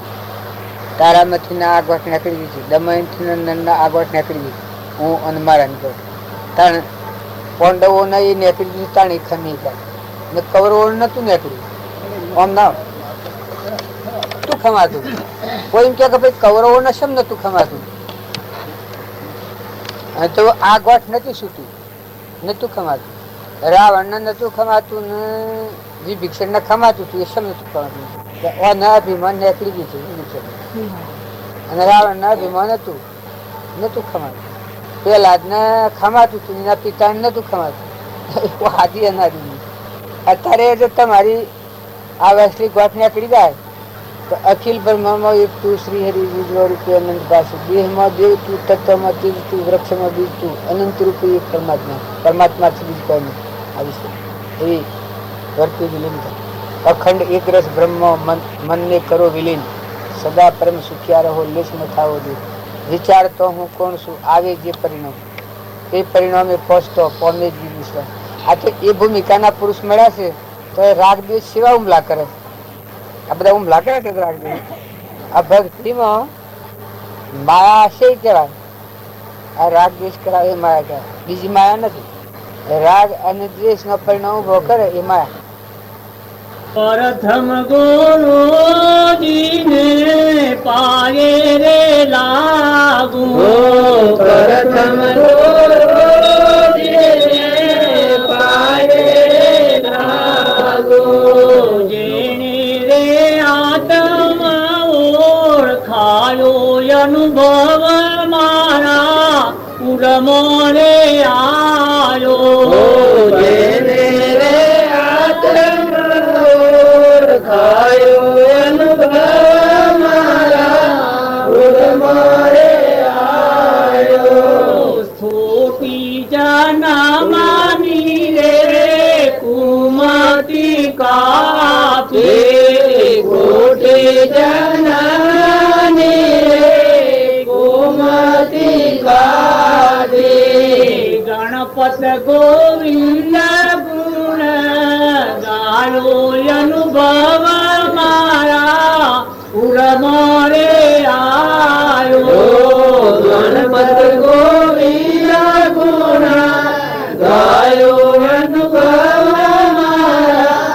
તારામતીના આગળ નીકળી ગઈ છે, દમયંતીના આગળ નીકળી ગઈ, હું અને મારા નીકળ. તાણ પાંડવોને એ નીકળી ગયું, તાણ એ ખમી ગયા ને કૌરવો નતું નીકળ્યું. આમ ના તું ખમાતું. કોઈ એમ કે ભાઈ કૌરવો ને શેમ નતું ખમાતું? તો આ ગોઠ નથી છૂટ્યું, નતું ખમાતું. રાવણ ને નતું ખમાતું ને વિભીષણ ને ખમાતું હતું, એ શેમ નતું ખમાતું? અભિમાન નીકળી ગયું છે અને રાવણ ના અભિમાન હતું, નતું ખમાતું. પ્રહલાદ ને ખમાતું હતું, એના પિતા ને નતું ખમાતું. આદિ અનાદિ. અત્યારે જો તમારી આ વૈશ્વિક ગોઠ નીકળી જાય તો અખિલ બ્રહ્મમાં એક તું, શ્રી હરિ વિજ્વા રૂપે અનંત પાસે, દેહમાં દેવ તું, તત્વમાં તેજ તું, વૃક્ષમાં બીજ તું, અનંત રૂપે એક પરમાત્મા. પરમાત્મા થી બીજ કોઈ નહીં. આવી છે એવી વર્તી વિલીન થાય. અખંડ એક રસ બ્રહ્મ મનને કરો વિલીન, સદા પરમ સુખ્યા રહો, લેશ ન થાવો દે. વિચાર તો હું કોણ છું, આવે જે પરિણામ, એ પરિણામે પહોંચતો પોમે જ વિશ્વાસ. આ તો એ ભૂમિકાના પુરુષ મળ્યા છે તો એ રાગ દ્વેષ સેવા હુમલા કરે. આ બધા હુમલા કરે છે રાગ દ્વેષ. આ ભક્તિમાં માયા છે કહેવાય. આ રાગ દ્વેષ કરાવે એ માયા કહેવાય, બીજી માયા નથી. રાગ અને દ્વેષ નો પરિણામ ઉભો કરે એ માયા. પ્રથમ ગુરુજીને પાયે રે લાગુ, પ્રથમ ગુરુજીને પાયે લાગુ, જેને રે આત્મા ઓળખાયો અનુભવ મારા પુરમો રે આયો, જેને રે ખાયો અનુભવ મારા ઉદમારે આયો, સ્થોપી જાના માની રે કુમતી કાપે, ખોટે જનાની રે કુમતી કાપે, ગણપત ગોવિંદ ગુણ ગાયો અનુભવ મારા ઉરમરે આયો, ગણપત ગોવિંદ ગુણ ગાયો અનુભવ મારા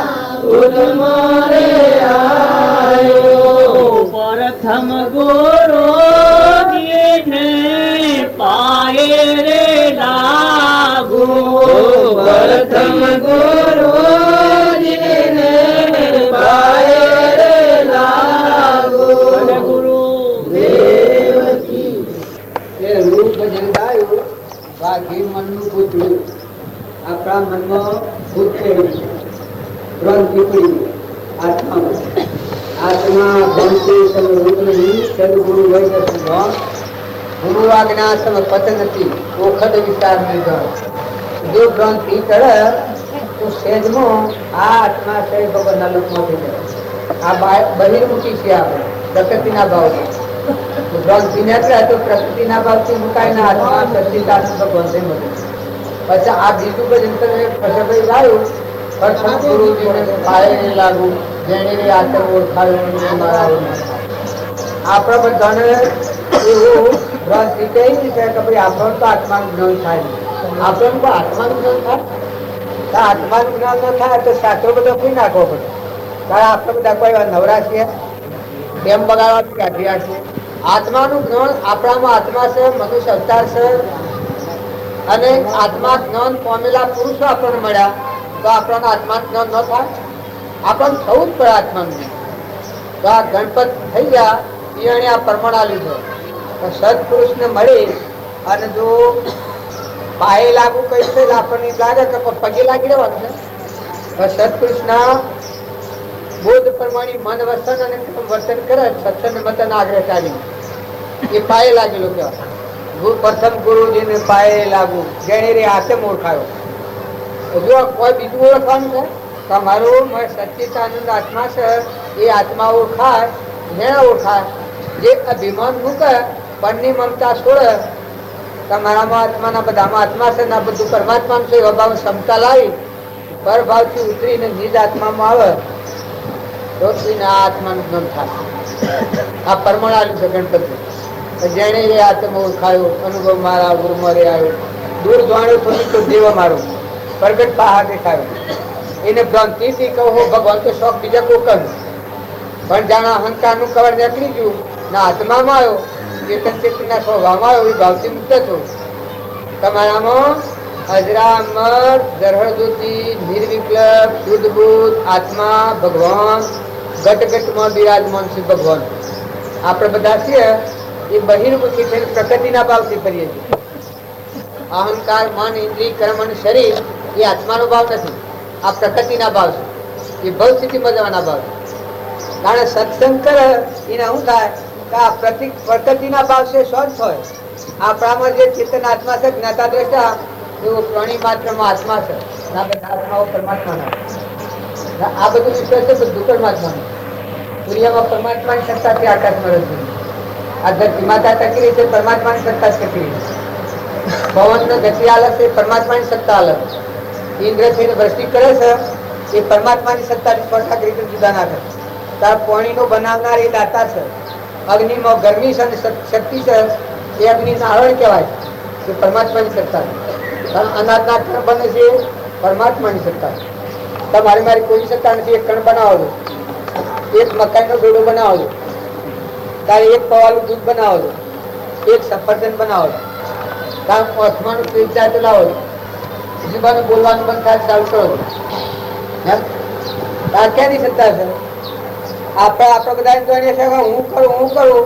ઉરમરે આયો, પ્રથમ ગુરુજીને પાયે રે લાગુ, પ્રથમ ગુરુજીને પાયે રે લાગુ, ગુરુ દેવકી. એ રૂપ ભજન ગાયું, વાઘી મનનું પૂતળું. આપણા મનમાં ભૂત ખેડ્યું છે, ગ્રંથિ પડી આત્મામાં. આત્મા ભણતી સર્વરૂપ નહીં, સદગુરુ વૈદ્ય સંભવ, ગુરુ આજ્ઞા સમ પતનતી, ઓખદ વિચાર નિર્ગણ. જો ગ્રંથિ કરે તો સહેજમાં આ આત્મા છે ભગવાનના લોકમાં થઈ જાય. આ બહિર્મુખી છે, આપણે પ્રકૃતિના ભાવથી. ગ્રંથિ નીકળે તો પ્રકૃતિના ભાવથી મુકાયના આત્મા સચિદાનંદ ભગવાન થઈ મળે. પછી આ બીજું ભજન પછી ગાયું, પ્રથમ ગુરુજીને પાયે લાગુ, જેને આત્મ ઓળખાયો મારા. આપણા બધાને એવું ગ્રંથિ કહી છે કે ભાઈ આપણને તો આત્માનું જ્ઞાન થાય. આપણને તો આત્માનું જ્ઞાન થાય. આત્માનું જ્ઞાન ન થાય તો શાસ્ત્રો બધો કોઈ નાખવો પડે. કારણ આપણે બધા કોઈ નવરા છીએ, કેમ બગાડવા કાઢ્યા છે. આત્માનું જ્ઞાન આપણામાં આત્મા છે, મનુષ્ય અવતાર છે, અને આત્મા જ્ઞાન પામેલા પુરુષો આપણને મળ્યા તો આપણને આત્મા જ્ઞાન ન થાય. આપણને થવું જ પડે આત્માનું જ્ઞાન. તો આ ગણપત થઈ ગયા એને આ પરમાણા લીધો. સત્પુરુષને મળી અને જો પાયે લાગુ કઈ છે આપણને લાગે કે પગે લાગી રહેવાનું છે. સત્પુરુષના બોધ પ્રમાણે મન વર્તન અને કર્મ વર્તન કરે સત્સંગ મતન આગ્રહ ચાલી એ પાયે લાગેલો કહેવાય. પ્રથમ ગુરુજીને પાયે લાગુ જેને રે હાથે ઓળખાયો. જો કોઈ બીજું ઓળખવાનું છે તમારું સચ્ચિદાનંદ આત્મા છે એ આત્મા ઓળખાય જેને ઓળખાય જે અભિમાન મૂકે પરની મમતા છોડે તમારામાં આત્માના બધામાં આત્મા છે ના બધું પરમાત્મા છે એવા ભાવ ક્ષમતા લાવી પરભાવથી ઉતરીને નિજ આત્મામાં આવે તો આ આત્માનું જ્ઞાન થાય. આ પરમાણુ છે ગણપતિ જેને એ આત્મા ઓળખાયો અનુભવ મારા ગુરુમાં રે આવ્યો દૂર જાણ્યો થોડી તો દેવ મારો પ્રગટ બહાર દેખાયો એને ભ્રાંતિથી કહો ભગવાન તો શોખ બીજા કોઈ કહ્યું પણ જાણે અહંકારનું કવર નીકળી ગયું ના આત્મામાં આવ્યો ચેતન ચેતનના સ્વભાવમાં આવ્યો એ ભાવથી મુક્ત થયો. તમારામાં અજરા અમર જરહજ્યોતિ નિર્વિકલ્પ શુદ્ધ બુદ્ધ આત્મા ભગવાન ઘટઘટમાં બિરાજમાન છે ભગવાન. આપણે બધા છીએ એ બહિર્મુખી થઈને પ્રકૃતિના ભાવથી કરીએ છીએ. અહંકાર મન ઇન્દ્રિય કર્મ અને શરીર એ આત્માનો ભાવ નથી, આ પ્રકૃતિના ભાવ છે. એ ભવ સ્થિતિમાં જવાના ભાવ છે. કારણ સત્સંગ કરે એને શું થાય કે આ પ્રકૃતિના ભાવ છે સ્વચ્છ હોય. આપણામાં જે ચેતન આત્મા છે જ્ઞાતા દ્રષ્ટા એવો પ્રાણી માત્રમાં આત્મા છે. આ બધા આત્માઓ પરમાત્માના. આ બધું વિશ્વ છે બધું પરમાત્માનું. સૂર્યમાં પરમાત્માની સત્તા છે, આકાશમાં રજૂ. આ ધરતી માતા ટકી રહી છે પરમાત્માની સત્તા ટકી રહી છે. પવન ગતિ અલગ છે પરમાત્માની સત્તા અલગ. ઇન્દ્ર થઈને વૃષ્ટિ કરે છે એ પરમાત્માની સત્તાની સ્પર્શા રીતે જુદા ના કરે. તાર પાણીનો બનાવનાર એ દાતા છે. અગ્નિમાં ગરમી છે અને શક્તિ છે એ અગ્નિ નારણ કહેવાય એ પરમાત્માની સત્તા છે. અનાજના કણ બને છે પરમાત્માની સત્તા. તમારી મારી કોઈ સત્તા નથી. એક કણ બનાવો છો, એક મકાઈનો ડોડો બનાવો છો, તારે એક પવાલું દૂધ બનાવો છો, એક સફરજન બનાવો છો, તાર આત્માનું તેજ જાય તો લાવો છો, જીવાનું બોલવાનું બંધ થાય ચાલુ કરો છો. તાર ક્યાંની સત્તા છે? આપણે બધા જાણીએ છીએ હું કરું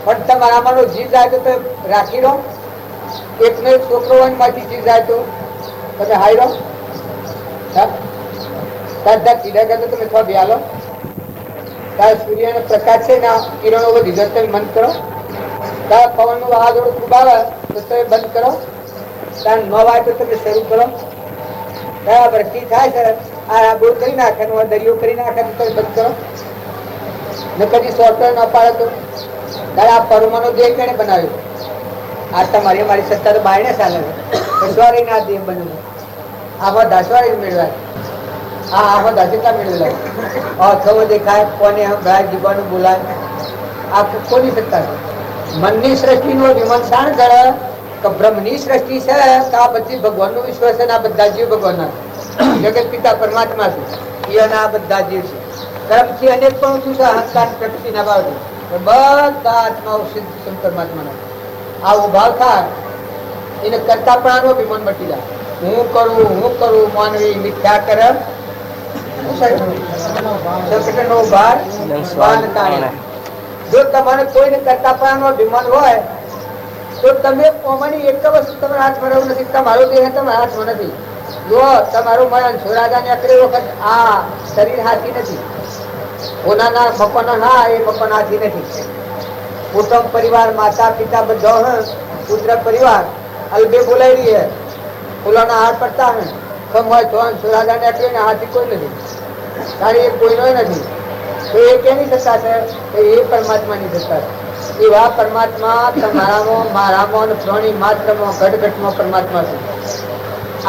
પણ તમારામાંનો જીવ જાય તો રાખી લો. એકનો એક છોકરો હોય માંથી જીવ જાય તો તમે હાઈ લો. ચીડા કરતો તમે થોડા બેહાલો. તારે સૂર્યનો પ્રકાશ છે ને કિરણો વધી જાય તમે બંધ કરો. તારે પવનનું વાવાઝોડું ખૂબ આવે તો તમે બંધ કરો. તારે ન આવે તો તમે શરૂ કરો. વૃષ્ટિ થાય છે આ બોર કરી નાખે દરિયો કરી નાખે તો તમે બંધ કરો. ને કદી સોફ્ટવેર ન પાડે તો તારે આ પરમાણુ દેહ કેને બનાવ્યો? આ તમારી મારી સત્તા તો બાયણે ચાલે છે. દસવારી ના દેહ બન્યું. આમાં દસવારી મેળવાય. આમાં દાસિકા મેળવેલા અથવો દેખાય કોને ગાય જીવવાનું બોલાય. આ કોની સત્તા છે? મનની સૃષ્ટિનો વિમર્શાણ કરે કે બ્રહ્મની સૃષ્ટિ છે તો આ બધી ભગવાનનું વિશ્વ છે. આ બધા જીવ ભગવાનના જગત પિતા પરમાત્મા છે. આ બધા જીવ છે. કર્મથી અનેક પણ શું છે? અહંકાર પ્રકૃતિના ભાવથી બધા આત્માઓ સિદ્ધ પરમાત્માના. આવો ભાવ થાય એને કરતા પણ આનો અભિમાન મટી જાય. હું કરું માનવી મિથ્યા કરે જો તમારે કોઈને કરતા પણ અભિમાન હોય તો તમે એક વસ્તુ તમારા હાથમાં રહેવું નથી. તમારો દેહ તમારા હાથમાં નથી. જો તમારું મન છોડાદાને અકરે વખત આ શરીર હાથી નથી. ઓનાના મકોના ના એ મકોન હાથી નથી. કુટુંબ પરિવાર માતા પિતા બધા પુત્ર પરિવાર અલબે બોલાઈ રહી है ફૂલોના હાથ પડતા હે કમ હોય તો છોડાદાને અકરે ને હાથી કોઈ નથી. તારી કોઈનો નથી. તો એ કેની સત્તા છે? એ પરમાત્માની સત્તા છે. એવા પરમાત્મા તમારામાં મારામાં પ્રાણી માત્રમાં ઘટઘટમાં પરમાત્મા છે.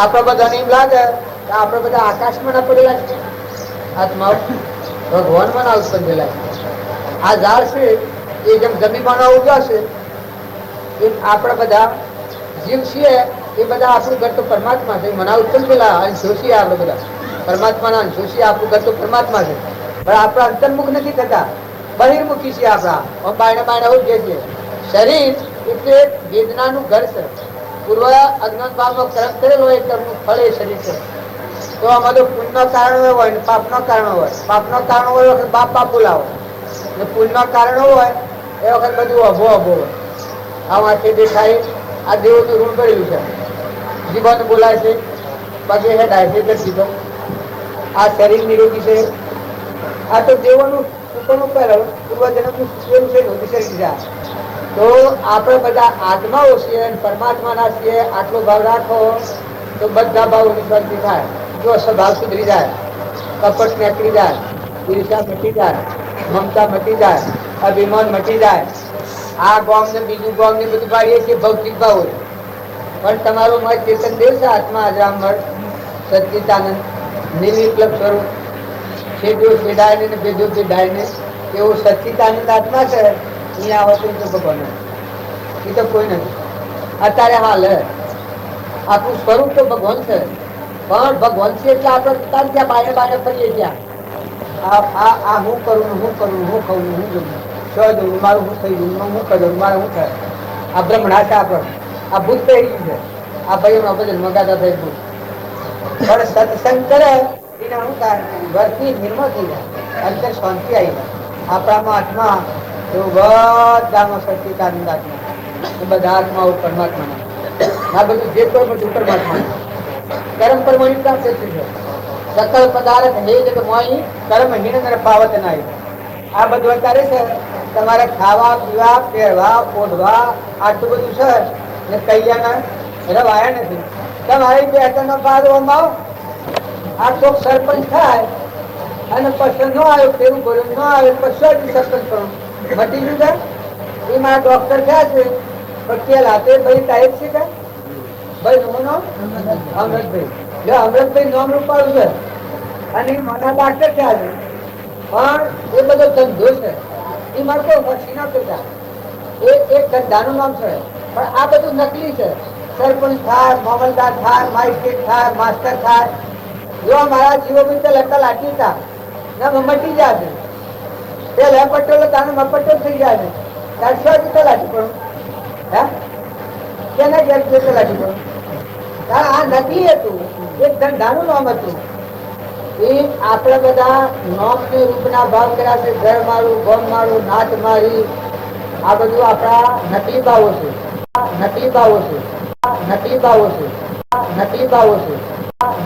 આપણે બધાને એમ લાગે કે આપણે બધા આકાશમાં ના પડેલા છે. આત્માઓ ભગવાનમાં ના ઉત્પન્ન થયેલા છે. આ ઝાડ છે એ જેમ જમીનમાં ના ઉગ્યા છે એમ આપણે બધા જીવ છીએ એ બધા આપણું ઘર તો પરમાત્મા છે. મના ઉત્પન્ન થયેલા અંશો છીએ આપણે બધા પરમાત્માના અંશો છીએ. આપણું ઘર તો પરમાત્મા છે પણ આપણા અંતર્મુખ નથી થતા, બહિર્મુખી છીએ. આપણા બાયણા ઉઠીએ છીએ. શરીર એટલે વેદનાનું ઘર છે. પૂર્વ અજ્ઞાન ભાવનો કર્મ કરેલો એ કર્મનું ફળ એ શરીર છે. તો આમાં તો પુણ્યનો કારણ હોય ને પાપનો કારણ હોય. પાપનો કારણ હોય વખત બાપ બોલાવો ને પુણ્યનો કારણ હોય એ વખત બધું અભો હોય. આમાંથી દેખાય આ દેવોનું ઋણ પડ્યું છે. જીવન બોલાય છે પગે હેડાય છે જીવો આ શરીર નિરોગી છે, આ તો દેવોનું સુખનું પૂર્વજન્મનું સુખેલું છે શરીર છે. તો આપણે બધા આત્માઓ છીએ અને પરમાત્માના છીએ, આટલો ભાવ રાખો તો બધા ભાવોની શાંતિ થાય. જો સ્વભાવ સુધરી જાય, કપટ નીકળી જાય, ઈર્ષા મટી જાય, મમતા મટી જાય, અભિમાન મટી જાય. આ ગામ ને બીજું ગામ ને બધું પાડીએ છીએ ભૌતિક ભાવો, પણ તમારો મત ચેતન દેવ છે, આત્મા અજરામર સચ્ચિદાનંદ નિર્વિકલ્પ સ્વરૂપ છે, જો છેડાય ને ભેજો ભેદાય ને એવું સચ્ચિદાનંદ આત્મા છે. અહીંયા આવતું તો ભગવાન એ તો કોઈ નથી. અત્યારે હાલ આપણું સ્વરૂપ તો ભગવાન છે, પણ ભગવાન છે એટલે આપણે ત્યાં બાને બાને ફરીએ ત્યાં આ હું કરું, હું કરું, હું કહું, હું જવું, શું જવું, મારું હું થઈ ગયું, હું કરું, મારે હું થાય. આ બ્રહ્મણા છે આપણે, આ ભૂત થઈ ગયું છે. આ ભાઈઓનો ભજન મગાતા થઈ ભૂત, પણ સત્સંગ કરે એને શું થાય, ઘરથી નિર્મળ થઈ જાય, અંતર શાંતિ આવી જાય. આપણામાં આત્મા એવું બધામાં સચ્ચિદાનંદ આત્મા, બધા આત્માઓ પરમાત્માના. આ બધું જે કોઈ બધું પરમાત્મા કર્મ પરમાણી પ્રાપ્ત છે. સકલ પદાર્થ હે જગ મોહી કર્મ હીન નર પાવત નાય. આ બધું અત્યારે છે તમારે ખાવા પીવા પહેરવા ઓઢવા આટલું બધું છે ને કૈયાના રવાયા નથી. તમારી બેટનો પાડો આવો, આ ચોક સરપંચ થાય અને પસંદ ન આવ્યો, પેલું બોલ્યું ન આવે પછી સરપંચ કરું મટી ગયું. એ મારા ડોક્ટર ક્યાં છે, પણ હાથે ભાઈ ટાઈપ છે કે ભાઈ નું અમૃતભાઈ, જો અમૃતભાઈ નામ રૂપાળું છે અને મારા ડોક્ટર ક્યાં છે, પણ એ બધો ધંધો છે. એ મારે કોઈ વક્ષી ના કરતા, એ એક ધંધાનું નામ છે, પણ આ બધું નકલી છે. સરપંચ થાય, મામલદાર થાય, માઇસ્ટ્રેટ થાય, માસ્ટર થાય. જો મારા જીવો બી લખતા લાગી હતા ને મટી જાય છે, તે લેપટો તાને મપટો થઈ જાય છે. તાર શું રીતે લાગી પડું, હે કેના ઘેર જતો લાગી પડું? તારે આ નકલી હતું, એક ધંધાનું નામ હતું. એ આપણે બધા નોમ ને રૂપના ભાવ કર્યા છે. ઘર મારું, ગોમ મારું, નાચ મારી, આ બધું આપણા નકલી ભાવો છે. નકલી ભાવો છે, નકલી ભાવો છે, નકલી ભાવો છે.